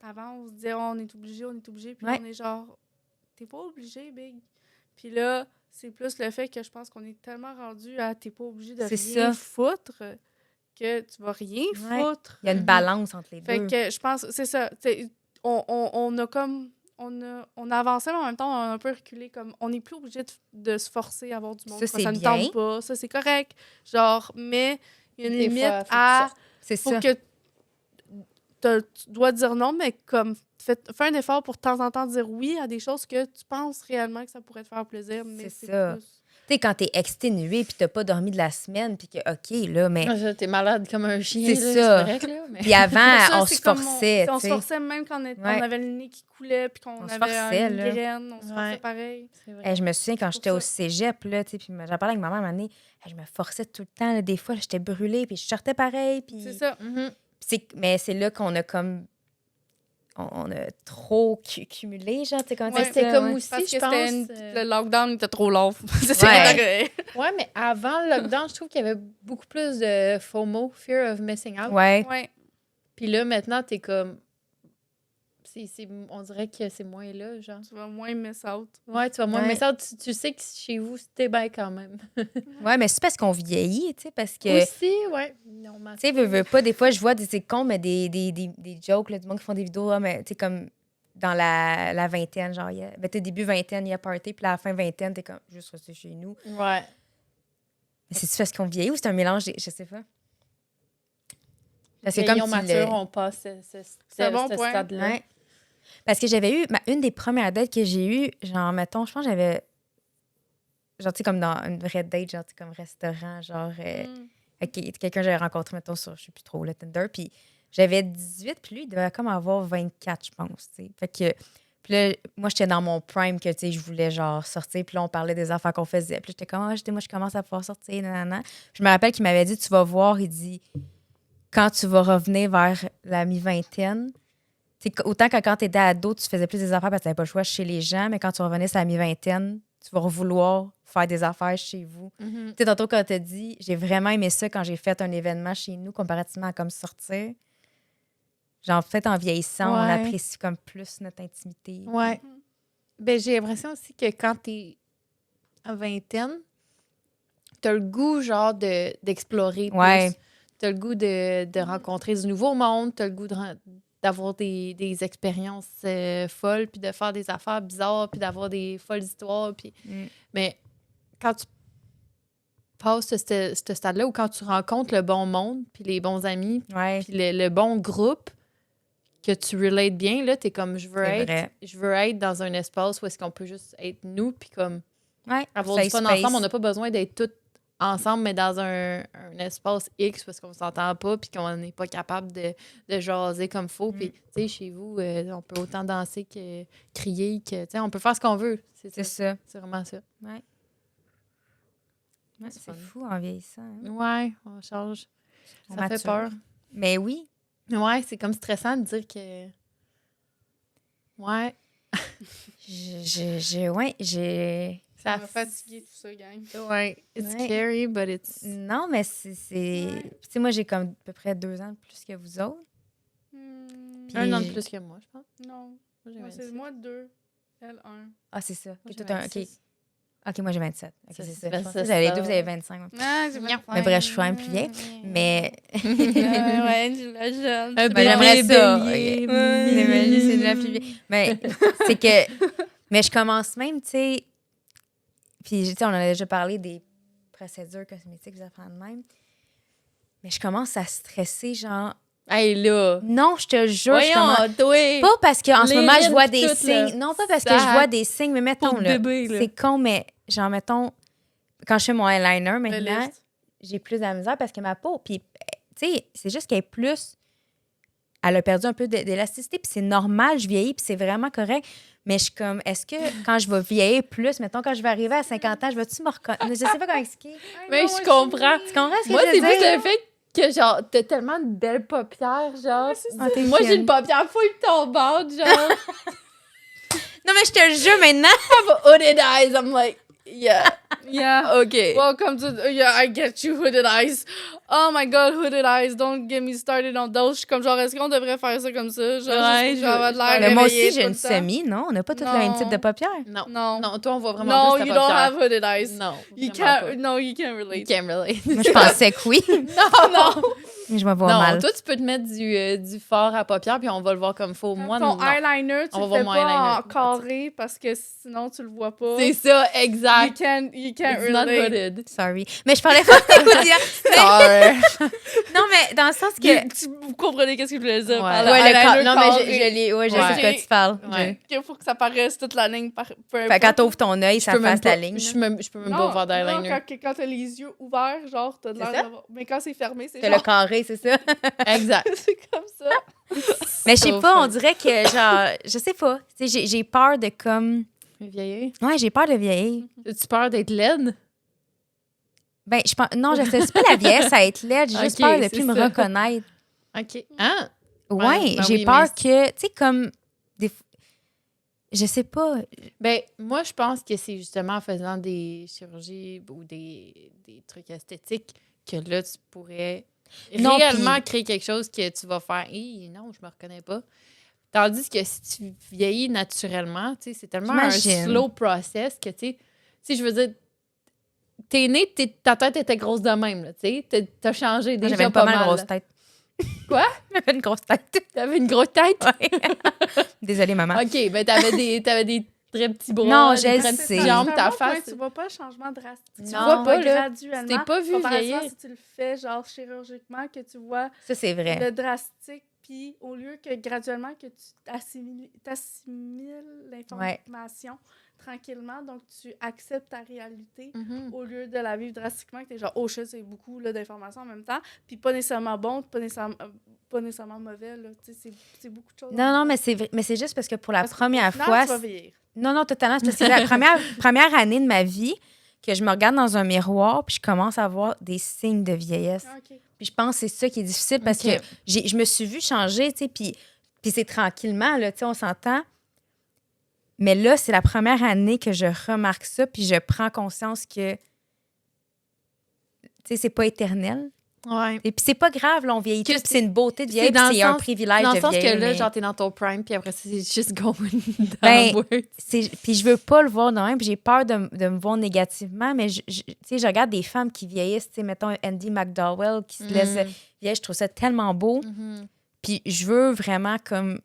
Avant, on se disait, on est obligé. Puis là, on est genre, t'es pas obligé, big. Puis là, c'est plus le fait que je pense qu'on est tellement rendu à t'es pas obligé de rien foutre que tu vas rien foutre. Il y a une balance entre les deux. Fait que je pense, c'est ça. On a comme... On a avancé, mais en même temps, on a un peu reculé. Comme, on n'est plus obligé de se forcer à avoir du monde. Ça ne tente pas. Ça, c'est correct. Genre, mais il y a une limite à... C'est faut ça. que tu dois dire non, mais comme fais un effort pour de temps en temps dire oui à des choses que tu penses réellement que ça pourrait te faire plaisir. Mais c'est ça. plus... sais, quand t'es exténué puis t'as pas dormi de la semaine, puis que, OK, là, mais... T'es malade comme un chien. C'est là, ça. correct, là, mais... Puis avant, Ça, on c'est se comme forçait, on tu se sais. forçait même quand on Ouais. avait le nez qui coulait puis qu'on On se avait forçait, une là. graine. On se forçait Ouais. pareil. C'est vrai. Je me souviens quand Pour j'étais au ça. cégep, là, tu sais, puis j'en parlais avec ma mère, à un moment donné, je me forçais tout le temps. Là, des fois, j'étais brûlée, puis je sortais pareil. Puis... C'est ça. Mhm. Mais c'est là qu'on a comme... On a trop cumulé, genre, tu sais, comment Mais tu dis c'est ça, comme ouais. aussi, Parce que je pense... le lockdown était trop long. C'est ça Ouais. Ouais, mais avant le lockdown, je trouve qu'il y avait beaucoup plus de FOMO, Fear of Missing Out. Ouais. Ouais. Puis là, maintenant, t'es comme... on dirait que c'est moins là, genre. Tu vas moins miss out. Ouais, tu vas moins, Ouais. mais ça, tu sais que chez vous, c'était bien quand même. Ouais, mais c'est parce qu'on vieillit, tu sais, parce que... Aussi, ouais. Non, Tu sais, veux pas, des fois, je vois c'est con, mais des jokes, là, du monde qui font des vidéos, mais tu sais, comme dans la vingtaine, genre, t'es début vingtaine, il y a party, puis à la fin vingtaine, t'es comme, juste rester chez nous. Ouais. Mais c'est-tu parce qu'on vieillit ou c'est un mélange, je sais pas. Parce que Vieillons comme tu matures, on passe C'est un bon ce point. stade-là. Ouais. Parce que j'avais eu, une des premières dates que j'ai eues, genre, mettons, je pense que j'avais, genre, tu sais, comme dans une vraie date, genre, tu sais, comme restaurant, genre, quelqu'un que j'avais rencontré, mettons, sur, je sais plus trop, le Tinder, puis j'avais 18, puis lui, il devait comme avoir 24, je pense, tu sais. Fait que, puis là, moi, j'étais dans mon prime que, tu sais, je voulais, genre, sortir, puis là, on parlait des affaires qu'on faisait. Puis j'étais comme, moi, je commence à pouvoir sortir, nanana. Je me rappelle qu'il m'avait dit, tu vas voir, il dit, quand tu vas revenir vers la mi-vingtaine, t'sais, autant que quand tu étais ado, tu faisais plus des affaires parce que tu n'avais pas le choix chez les gens, mais quand tu revenais sur la mi-vingtaine, tu vas vouloir faire des affaires chez vous. Mhm. Tu sais, tantôt, quand tu as dit, j'ai vraiment aimé ça quand j'ai fait un événement chez nous, comparativement à comme sortir. Genre, fait, en vieillissant, on Ouais. apprécie comme plus notre intimité. Ouais. Ben, j'ai l'impression aussi que quand t'es à vingtaine, t'as le goût, genre, d'explorer plus. Ouais. T'as le goût de rencontrer du nouveau monde, t'as le goût d'avoir des expériences folles, puis de faire des affaires bizarres, puis d'avoir des folles histoires. Puis... Mais quand tu passes ce stade-là, ou quand tu rencontres le bon monde, puis les bons amis, Ouais. puis le bon groupe, que tu relates bien, là, t'es comme, je veux être dans un espace où est-ce qu'on peut juste être nous, puis comme Ouais. avoir Safe du fun space. ensemble. On n'a pas besoin d'être tous ensemble, mais dans un espace X parce qu'on s'entend pas puis qu'on n'est pas capable de jaser comme il faut. Puis, tu sais, chez vous, on peut autant danser que crier, que, tu sais, on peut faire ce qu'on veut. C'est ça. C'est vraiment ça. Ouais. Ouais, C'est c'est fun. fou en vieillissant. Hein. Ouais, on change. On Ça fait mature. peur. Mais oui. Ouais, c'est comme stressant de dire que... Ouais. Ouais, j'ai... Ça m'a fatigué tout ça, gang. Ouais. It's Ouais. scary, but it's... Non, mais c'est... Ouais. Tu sais, moi, j'ai comme à peu près 2 ans de plus que vous autres. Puis- Un an de plus que moi, je pense. Non. Moi, j'ai Moi, 26. c'est moi 2. Elle 1. Ah, c'est ça. Moi, Ok, j'ai toi, t'as 26. OK, moi, j'ai 27. OK, Ça, c'est c'est ça. pas Je ça, pensais que j'avais les ça. deux, vous avez 25. Ah, j'ai Mais bref, je suis quand même plus vieille. Mais ouais, je la jeune. Un ben, j'aimerais bébé ça. bélier. Ok. C'est de la plus vieille. Mais c'est que... Mais je commence même, tu sais... Puis, tu sais, on en a déjà parlé des procédures cosmétiques, des affaires de même. Mais je commence à stresser, genre... Hey, là. Non, je te jure, je commence... Voyons, toi. Pas parce qu'en ce Les moment, je rides vois pis des tout, signes. là. Non, pas parce que Ça je vois des signes, mais mettons, pour là, bébé, là. c'est con, mais genre, mettons, quand je fais mon eyeliner maintenant, Réaliste. j'ai plus de la misère parce que ma peau, puis, tu sais, c'est juste qu'elle est plus... Elle a perdu un peu d'élasticité, puis c'est normal, je vieillis, puis c'est vraiment correct. Mais je suis comme, est-ce que quand je vais vieillir plus, mettons, quand je vais arriver à 50 ans, je vais-tu me reconnaître? Je sais pas comment expliquer. Mais je comprends. Tu comprends ce que Moi, je c'est veux plus dire? le fait que, genre, t'as tellement de belles paupières, genre. Ah, t'es Moi, j'ai fine. une paupière full tombante, genre. Non, mais je te le jure, maintenant... I have hooded eyes. I'm like, yeah, Yeah. okay. Welcome to... Yeah, I get you, hooded eyes. Oh my God, hooded eyes. Don't get me started on those. Je suis comme genre, est-ce qu'on devrait faire ça comme ça? Genre, Ouais, juste pour avoir de l'air Mais moi réveillé aussi, j'ai tout une le temps. semi, non? On n'a pas tous le même type de Non. paupières. Non. Non. Non, toi, on voit vraiment No, plus you ta don't paupière. have hooded eyes. Non, You vraiment pas. can't... No, you can't You relate. can't relate. Moi, je pensais que oui. non, non. Mais je me vois Non, mal. toi, tu peux te mettre du fard à paupières, puis on va le voir comme faux. Moi, Ton non. eyeliner, tu On va le voir fais mon pas en eyeliner. carré parce que sinon tu le vois pas. C'est ça, exact. You can't It's not relate. hooded. Sorry. Mais je parlais pas de Claudia. Sorry. Non, mais dans le sens que... Vous comprenez qu'est-ce que je voulais dire? Ouais. par Ouais, eyeliner non, mais carré. je l'ai... Ouais, je sais Ouais. de quoi tu parles. Ouais. Il faut que ça paraisse toute la ligne, peu Fait importe. quand t'ouvres ton œil, ça peux même fasse la pas- ligne. Je peux même pas voir d'eyeliner. Quand t'as les yeux ouverts, genre, t'as de C'est l'air ça? d'avoir... Mais quand c'est fermé, c'est T'as le genre... carré, c'est ça? Exact. c'est comme ça. Mais je sais So pas, on fun. dirait que, genre... Je sais pas. Tu sais, j'ai peur de comme... Vieillir. Ouais, j'ai peur de vieillir. As-tu peur d'être laide? Ben, je pense... Non, je sais, c'est pas la vieillesse à être laide. J'ai juste Ok, peur de c'est plus me ça. reconnaître. OK. Ah! Ouais, Ouais, ben j'ai oui, peur mais que... Tu sais, comme... Je sais pas. Ben, moi, je pense que c'est justement en faisant des chirurgies ou des trucs esthétiques que là, tu pourrais Non, réellement puis- créer quelque chose que tu vas faire. Non, je me reconnais pas. Tandis que si tu vieillis naturellement, tu sais, c'est tellement un J'imagine. slow process que, tu sais, je veux dire, t'es né, ta tête était grosse de même, là, tu sais. T'as changé Moi, déjà j'avais une pas pas mal mal. grosse là. tête. Quoi? J'avais une grosse tête. T'avais une grosse tête? Ouais. Désolée, maman. OK, ben t'avais des très petits bras, Non, des je très le petites sais. jambes, ta Justement, toi, face. tu vois pas le changement drastique. Tu Non. vois pas là. graduellement. Tu t'es pas vu Comparativement, vieillir. si tu le fais, genre, chirurgiquement, que tu vois Ça, c'est vrai. le drastique, puis au lieu que graduellement, que tu t'assimiles l'information tranquillement, donc tu acceptes ta réalité Mhm. au lieu de la vivre drastiquement, que t'es genre, oh shit, c'est beaucoup là, d'informations en même temps, puis pas nécessairement bon, pas nécessairement mauvais, là, tu sais, c'est beaucoup de choses. Non, non, mais c'est vrai. Mais c'est juste parce que pour la Parce qu'au première final, fois... tu vas vieillir. Non, non, totalement. C'est parce que c'est la première année de ma vie que je me regarde dans un miroir puis je commence à voir des signes de vieillesse. Ah, OK. Puis je pense que c'est ça qui est difficile parce Ok. que je me suis vue changer, tu sais, puis c'est tranquillement, là, tu sais, on s'entend. Mais là, c'est la première année que je remarque ça puis je prends conscience que, tu sais, c'est pas éternel. Ouais. Et puis c'est pas grave, là, on vieillit Que tous, puis c'est une beauté de vieillir, dans puis le c'est un sens- privilège Dans de le sens vieillir. que là, mais- genre, t'es dans ton prime, puis après, c'est juste going Ben, downwards. Puis je veux pas le voir de même, puis j'ai peur de me voir négativement, mais tu sais, je regarde des femmes qui vieillissent, tu sais, mettons Andy McDowell qui se laisse vieillir, je trouve ça tellement beau, Mhm. puis je veux vraiment comme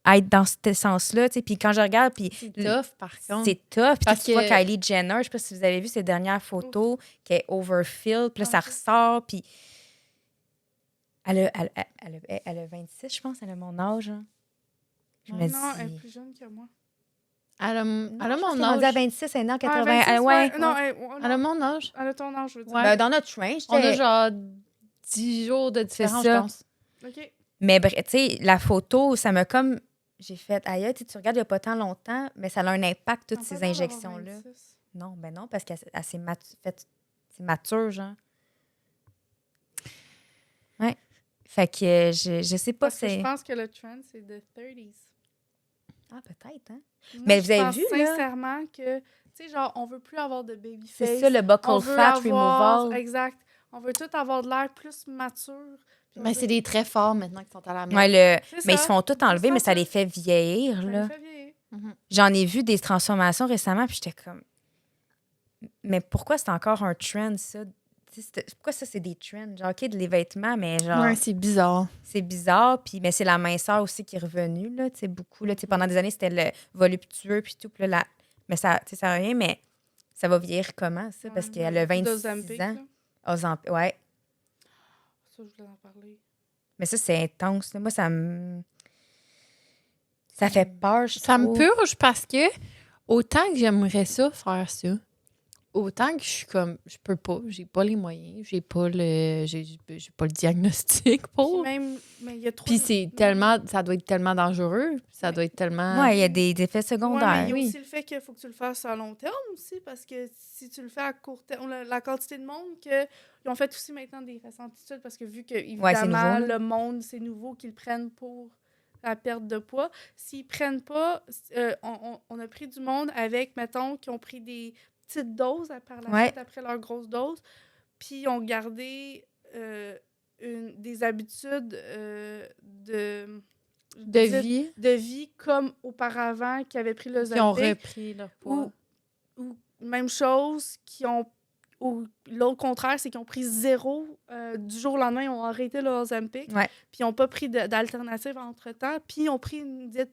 être dans ce sens-là, tu sais, puis quand je regarde, puis C'est tough, par contre. c'est tough, puis Parce tu vois que- Kylie Jenner, je sais pas si vous avez vu ses dernières photos, qui est overfilled, puis là, ça Ok. ressort, puis elle a 26, je pense, elle a mon âge, hein. Je me Non, elle est dis... plus jeune que moi. Elle a Non, elle a je pense mon qu'elle est rendue à âge. 26, elle est née en 80. 26, ouais. Non, Elle a mon âge. elle a ton âge, je veux dire. Ouais. Ben, dans notre range, On a t'sais. genre 10 jours de différence, je ça. pense. OK. Mais tu sais, la photo, ça m'a comme... J'ai fait, aïe, tu regardes il n'y a pas tant longtemps, mais ça a un impact, toutes On ces peut pas avoir injections-là. 26. Non, ben non, parce qu'elle s'est c'est mature, genre. Ouais. Fait que je sais pas, Parce que je c'est... pense que le trend, c'est de 30s. Ah, peut-être, hein? Moi, Mais je vous avez pense vu, là? sincèrement que, tu sais, genre, on veut plus avoir de baby face. C'est ça, le On buccal veut fat avoir... removal. Exact. On veut tout avoir de l'air plus mature. Puis on Mais veut- c'est des traits forts maintenant qui sont à la main. Ouais, C'est mais ils ça. se font tout enlever, ça, mais ça ça. les fait vieillir, Ça là. les fait vieillir. J'en ai vu des transformations récemment, puis j'étais comme... Mais pourquoi c'est encore un trend, ça? Pourquoi ça, c'est des trends? Genre, OK, les vêtements, mais genre... Ouais, c'est bizarre. C'est bizarre, puis mais c'est la minceur aussi qui est revenue, là, tu sais, beaucoup. Là, tu sais, pendant des années, c'était le voluptueux, puis tout. Puis là, mais ça, tu sais, ça n'a rien, mais ça va vieillir comment, ça? Parce Ouais, qu'elle a 26 d'Ozempic, ans. là. Ouais. Ça, je voulais en parler. Mais ça, c'est intense. Là. Moi, ça me... Ça fait peur, je Ça me trouve. purge parce que autant que j'aimerais ça, faire ça, autant que je suis comme, je peux pas, j'ai pas les moyens, j'ai pas le diagnostic Puis pour. même, mais il y a trop... Puis c'est tellement, ça doit être tellement dangereux, ça doit être tellement... Ouais, il y a des effets Ouais, secondaires. mais il y a oui. aussi le fait qu'il faut que tu le fasses à long terme aussi, parce que si tu le fais à court terme, la quantité de monde qu'ils ont fait aussi maintenant des récentes études, parce que vu que, évidemment, c'est nouveau, là. le monde, c'est nouveau qu'ils le prennent pour la perte de poids. S'ils prennent pas, on a pris du monde avec, mettons, qui ont pris des petites doses par la Ouais. suite après leur grosse dose, puis ils ont gardé des habitudes de vie, de vie comme auparavant, qui avaient pris le qui ont Ozempic, repris leur poids. ou même chose, ou l'autre contraire, c'est qu'ils ont pris zéro. Du jour au lendemain, ils ont arrêté le Ozempic. Ouais. Puis ils n'ont pas pris d'alternative entre-temps. Puis ils ont pris une diète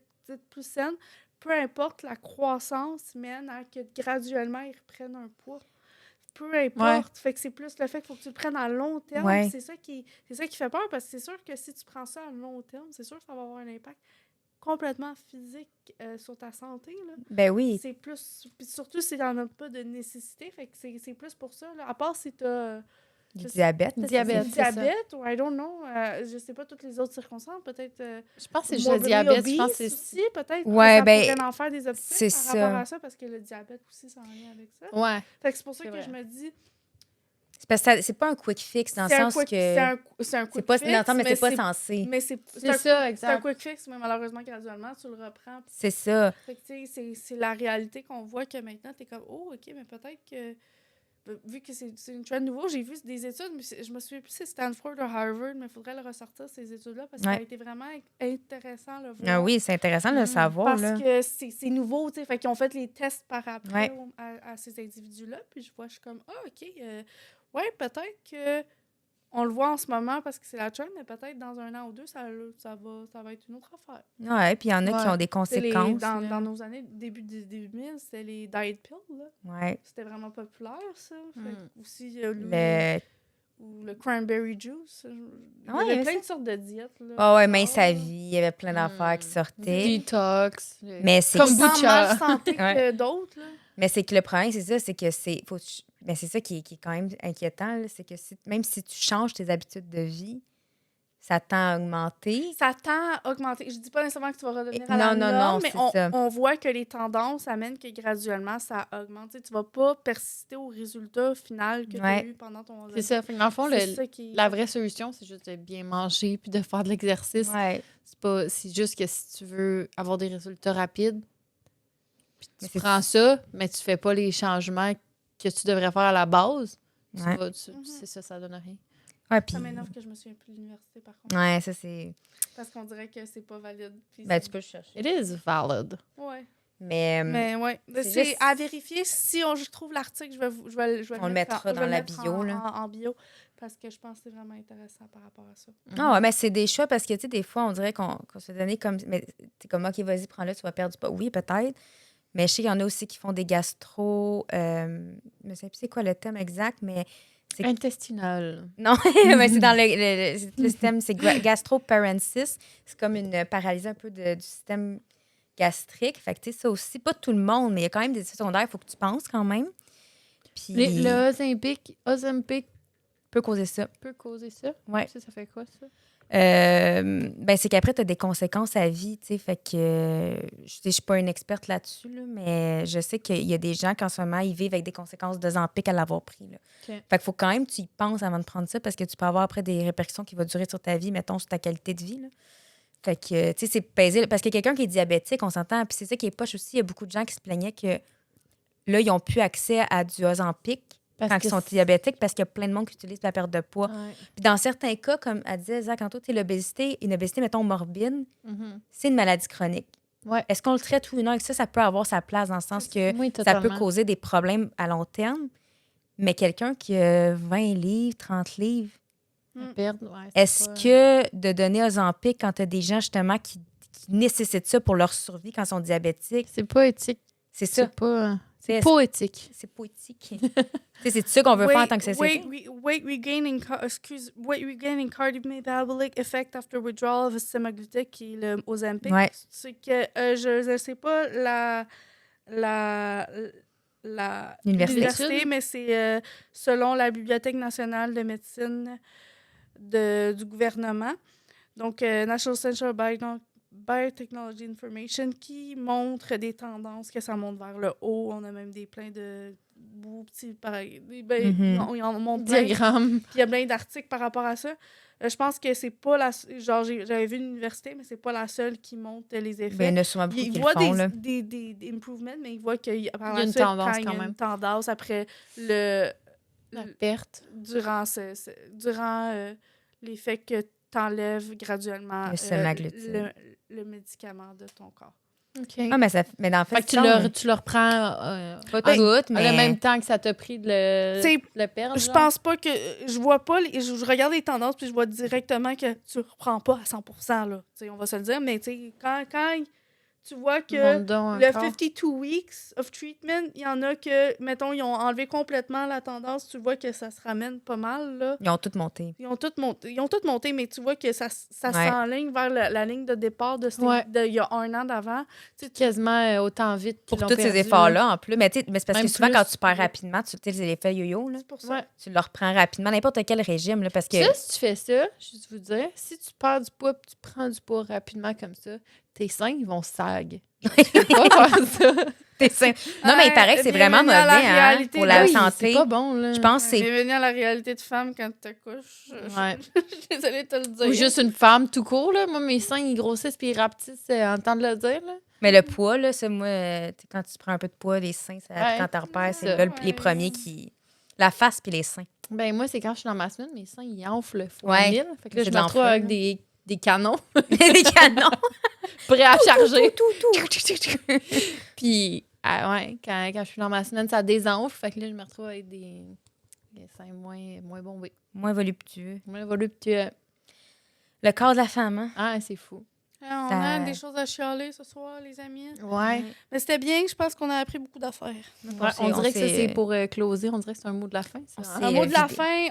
plus saine. Peu importe, la croissance mène à que graduellement, ils reprennent un poids. peu importe. Fait que c'est plus le fait qu'il faut que tu le prennes à long terme. Ouais. C'est ça qui fait peur, parce que c'est sûr que si tu prends ça à long terme, c'est sûr que ça va avoir un impact complètement physique sur ta santé. Là. Ben oui. C'est plus... Puis surtout si t'en as pas de nécessité, fait que c'est plus pour ça. Là. À part si t'as... Du diabète. là, Diabète. c'est Du ça. diabète, ou I don't know. Je sais pas toutes les autres circonstances. Peut-être... Je pense que c'est juste le diabète. Je pense que c'est... aussi, peut-être. Ouais, ça ben, pourrait en faire des c'est obstacles par rapport ça. à ça, parce que le diabète aussi, ça en lien avec ça. Ouais. Fait que c'est pour ça C'est que vrai. je me dis... C'est parce que c'est pas un quick fix dans le sens que... C'est un C'est quick pas... fix, Non, attends, mais c'est pas c'est- censé. mais C'est un- ça, c'est un exact. quick fix, mais malheureusement, graduellement, tu le reprends. C'est ça. Fait que, tu sais, c'est la réalité qu'on voit que maintenant, t'es comme, oh, OK, mais peut-être que... Vu que c'est une trend nouveau, j'ai vu des études, mais je me souviens plus si c'est Stanford ou Harvard, mais il faudrait le ressortir, ces études-là, parce que ça a été vraiment intéressant de le voir. Ah oui, c'est intéressant de le savoir, Parce là. que c'est nouveau, tu sais. Fait qu'ils ont fait les tests par après Ouais. à ces individus-là. Puis je suis comme, ah, OK, ouais, peut-être que on le voit en ce moment parce que c'est la trend, mais peut-être dans 1 an ou 2, ça va être une autre affaire. Ouais, puis il y en a qui Ouais. ont des C'est conséquences. dans là. nos années, début des 2000, c'était les diet pills, là. Ouais. C'était vraiment populaire, ça. Fait que aussi, Le... ou le cranberry juice. Il y Ouais, il y avait avait plein ça. de sortes de diètes, là. Ah ouais, mince sa Ah. vie, il y avait plein d'affaires qui sortaient. Detox. Mais c'est Qui Kombucha. sont mal santé Ouais. que d'autres, là. Mais c'est que le problème, c'est ça, c'est que c'est... Mais c'est ça qui est quand même inquiétant, là, c'est que même si tu changes tes habitudes de vie, ça tend à augmenter. Ça tend à augmenter. Je dis pas nécessairement que tu vas redevenir à Non, la non, norme, non, mais c'est ça. on voit que les tendances amènent que graduellement, ça augmente. Tu sais, tu vas pas persister au résultat final que tu as Ouais. eu pendant ton... C'est ça. Fait que dans le fond, C'est ça qui... la vraie solution, c'est juste de bien manger puis de faire de l'exercice. Ouais. C'est juste que si tu veux avoir des résultats rapides, puis Mais tu c'est- prends ça, mais tu fais pas les changements que tu devrais faire à la base, Ouais. c'est ça donne rien. Ouais, puis... Ça m'énerve que je me souviens plus de l'université, par contre. Ouais, ça, c'est... Parce qu'on dirait que c'est pas valide. Puis Ben, c'est- tu peux le chercher. It is valid. Ouais. Mais ouais. c'est C'est juste- à vérifier. Si je trouve l'article, je vais On le mettra je vais dans la mettre bio, là. en bio, parce que je pense que c'est vraiment intéressant par rapport à ça. Ah ouais, mais c'est des choix parce que, tu sais, des fois, on dirait qu'on se fait donner comme... Mais t'es comme, OK, vas-y, prends-le, tu vas perdre du poids. Oui, peut-être. Mais je sais qu'il y en a aussi qui font des gastro... je ne sais plus c'est quoi le thème exact, mais... c'est- Intestinal. Non, mais c'est dans le système, c'est gastroparesis. C'est comme une paralysie un peu du système gastrique. Fait que, tu sais, ça aussi, pas tout le monde, mais il y a quand même des effets secondaires, il faut que tu penses quand même. Puis, Le Ozempic peut causer ça. peut causer ça. Ouais. Ça fait quoi, ça? Ben, c'est qu'après, tu as des conséquences à vie, tu sais. Fait que je suis pas une experte là-dessus, là, mais je sais qu'il y a des gens qui, en ce moment, ils vivent avec des conséquences d'Ozempic à l'avoir pris. Là. OK. Fait qu'il faut quand même que tu y penses avant de prendre ça parce que tu peux avoir après des répercussions qui vont durer sur ta vie, mettons, sur ta qualité de vie. Là. Fait que, tu sais, c'est pesé. Parce que quelqu'un qui est diabétique, on s'entend, puis c'est ça qui est poche aussi. Il y a beaucoup de gens qui se plaignaient que là, ils n'ont plus accès à du Ozempic Parce quand que ils sont c'est- diabétiques parce qu'il y a plein de monde qui utilise la perte de poids. Ouais. Puis dans certains cas, comme elle disait Zach, tantôt, une obésité, mettons, morbide, Mhm. c'est une maladie chronique. Ouais. Est-ce qu'on le traite oui ou non? Et ça peut avoir sa place dans le sens que Oui, ça peut totalement. causer des problèmes à long terme. Mais quelqu'un qui a 20 livres, 30 livres, Perdre, ouais, c'est est-ce pas- que de donner Ozempic quand tu as des gens justement qui nécessitent ça pour leur survie quand ils sont diabétiques, C'est pas éthique. c'est ça. C'est pas... C'est Poétique. c'est poétique. Tu sais, c'est ça qu'on veut faire en tant que société. Weight regaining cardiometabolic effect after withdrawal of semaglutide, qui est le Ozempic. Ouais. C'est que je ne sais pas l'université, mais c'est selon la Bibliothèque nationale de médecine du gouvernement. Donc, National Center of Biotechnology Information, qui montre des tendances, que ça monte vers le haut. On a même plein de beaux petits... on en montre plein. Diagramme. Puis il y a plein d'articles par rapport à ça. Je pense que c'est pas la... Genre, j'avais vu une université, mais c'est pas la seule qui montre les effets. Ben, il y en a souvent beaucoup Il qui le voit font. Là. des improvements, mais il voit qu'il par Il y a la une suite, tendance quand il y quand a même. une tendance après La perte. durant l'effet que tu enlèves graduellement Le semaglutide. le médicament de ton corps. OK. Ah, mais dans le Fait fait, que tu le reprends pas en- toutes, mais le même temps que ça t'a pris de T'sais, le perdre. Je genre? pense pas que... Je vois pas... je regarde les tendances, puis je vois directement que tu reprends pas à 100%, là. T'sais, on va se le dire, mais quand tu vois que Mon don le encore. 52 weeks of treatment, il y en a que, mettons, ils ont enlevé complètement la tendance. Tu vois que ça se ramène pas mal, là. Ils ont tout monté. Ils ont toutes monté, mais tu vois que ça Ouais. s'enligne vers la ligne de départ de, Ouais. il y a un an d'avant. Tu sais, Quasiment autant vite qu'ils Pour l'ont tous ces perdu, efforts-là, en plus. Mais, tu sais, mais c'est parce Même que souvent, plus. quand tu perds rapidement, tu sais, l'effet yo-yo, là, c'est pour ça. Ouais. tu le reprends rapidement, n'importe quel régime, là, parce que... Ça, si tu fais ça, juste vous dire, si tu perds du poids puis tu prends du poids rapidement comme ça, tes seins, ils vont sag. Tu peux pas faire ça. T'es sain. Non, mais il paraît que c'est vraiment bienvenue à la mauvais réalité, pour là. la Oui, santé. c'est pas bon, là. Je pense que c'est... Bienvenue à la réalité de femme quand tu t'accouches. Ouais. Je suis désolée de te le dire. Ou juste une femme tout court, là. Moi, mes seins, ils grossissent puis ils rapetissent en temps de le dire, là. Mais le poids, là, ça, moi, tu sais, quand tu prends un peu de poids, les seins, ça, Ouais. quand t'en repères, c'est Ça. là, les premiers qui... La face puis les seins. Ben, moi, c'est quand je suis dans ma semaine, mes seins, ils enflent fois Ouais. 1000. Fait que là, C'est je de me retrouve l'enfer, avec là. des canons Les canons. prêts à charger. Tout. Puis, ouais, quand je suis dans ma semaine, ça désenfle. Fait que là, je me retrouve avec des seins moins bombés. Moins voluptueux. Moins voluptueux. Le corps de la femme, hein? Ah, c'est fou. On Ça- a des choses à chialer ce soir, les amis. Ouais. Mais c'était bien, je pense qu'on a appris beaucoup d'affaires. Ouais, on dirait que ça, c'est pour closer. On dirait que c'est un mot de la fin. on Ça. s'est- Un mot de la vidé. fin,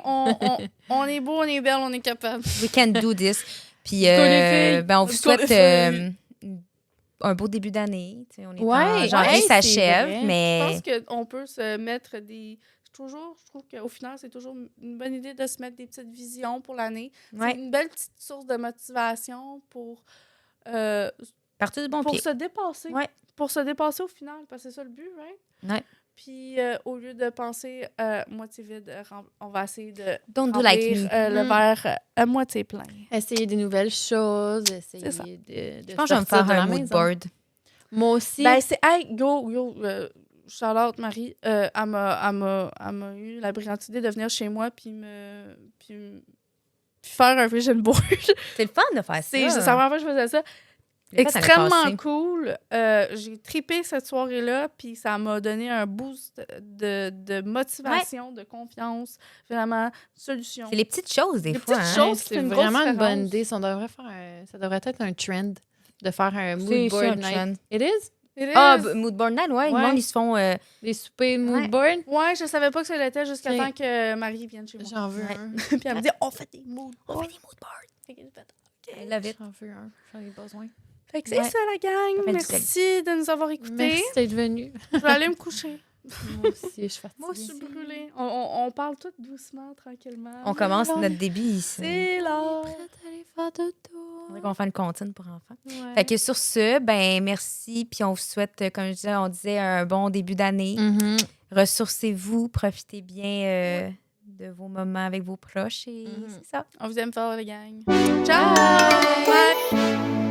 on est beau, on est belle, on est capable. We can do this. Puis, Tous les filles. ben, on vous Tous souhaite les un beau début d'année. Tu sais, on est Ouais, en janvier, ouais, ça c'est achève, vrai. Je mais... pense qu'on peut se mettre des... Je trouve qu'au final, c'est toujours une bonne idée de se mettre des petites visions pour l'année. Ouais, C'est une belle petite source de motivation pour partir du bon pied. se dépasser. Ouais. Pour se dépasser au final, parce que c'est ça le but, right? Ouais. Puis au lieu de penser moitié vide, on va essayer de Don't do like remplir, me. le verre à moitié plein. Essayer des nouvelles choses, essayer C'est ça. de Je pense que je vais me sortir faire de la un mood maison. board. Moi aussi. Ben, c'est... Hey, go, Charlotte, Marie, elle m'a eu la brillante idée de venir chez moi puis faire un vision board. C'est le fun de faire ça. C'est la première fois que je faisais ça. Je l'ai fait l'année Extrêmement passée. cool. J'ai trippé cette soirée-là, puis ça m'a donné un boost de motivation, de confiance, vraiment, solution. C'est les petites choses, des Les fois. petites hein. choses. qui c'est fait une grosse vraiment une bonne différence. idée. Ça devrait être un trend de faire un mood C'est board un night. trend. It is? It Ah, is. mood board night, ouais. Le Ouais. monde, ils se font... Des soupers mood Ouais. board? Ouais, je savais pas que ça l'était jusqu'à C'est- temps que Marie vienne chez moi. J'en veux Ouais. un. Puis elle me dit, on fait des mood On boards. fait des mood boards. Fait que j'ai fait, I love it. J'en veux un. J'en ai besoin. Fait que c'est Ouais. ça, la gang. Ça fait du Merci de nous avoir écoutés. Merci d'être venu. Je vais aller me coucher. Moi aussi, je suis fatiguée. Moi, je suis brûlée. On parle tout doucement, tranquillement. On commence notre début ici. C'est là. Prête à aller faire de On dirait qu'on va faire une comptine pour enfants. Ouais. Fait que sur ce, ben merci. Puis on vous souhaite, comme je disais, on disait, un bon début d'année. Mhm. Ressourcez-vous, profitez bien de vos moments avec vos proches. Et Mhm. c'est ça. On vous aime fort, les gang. Ciao! Bye!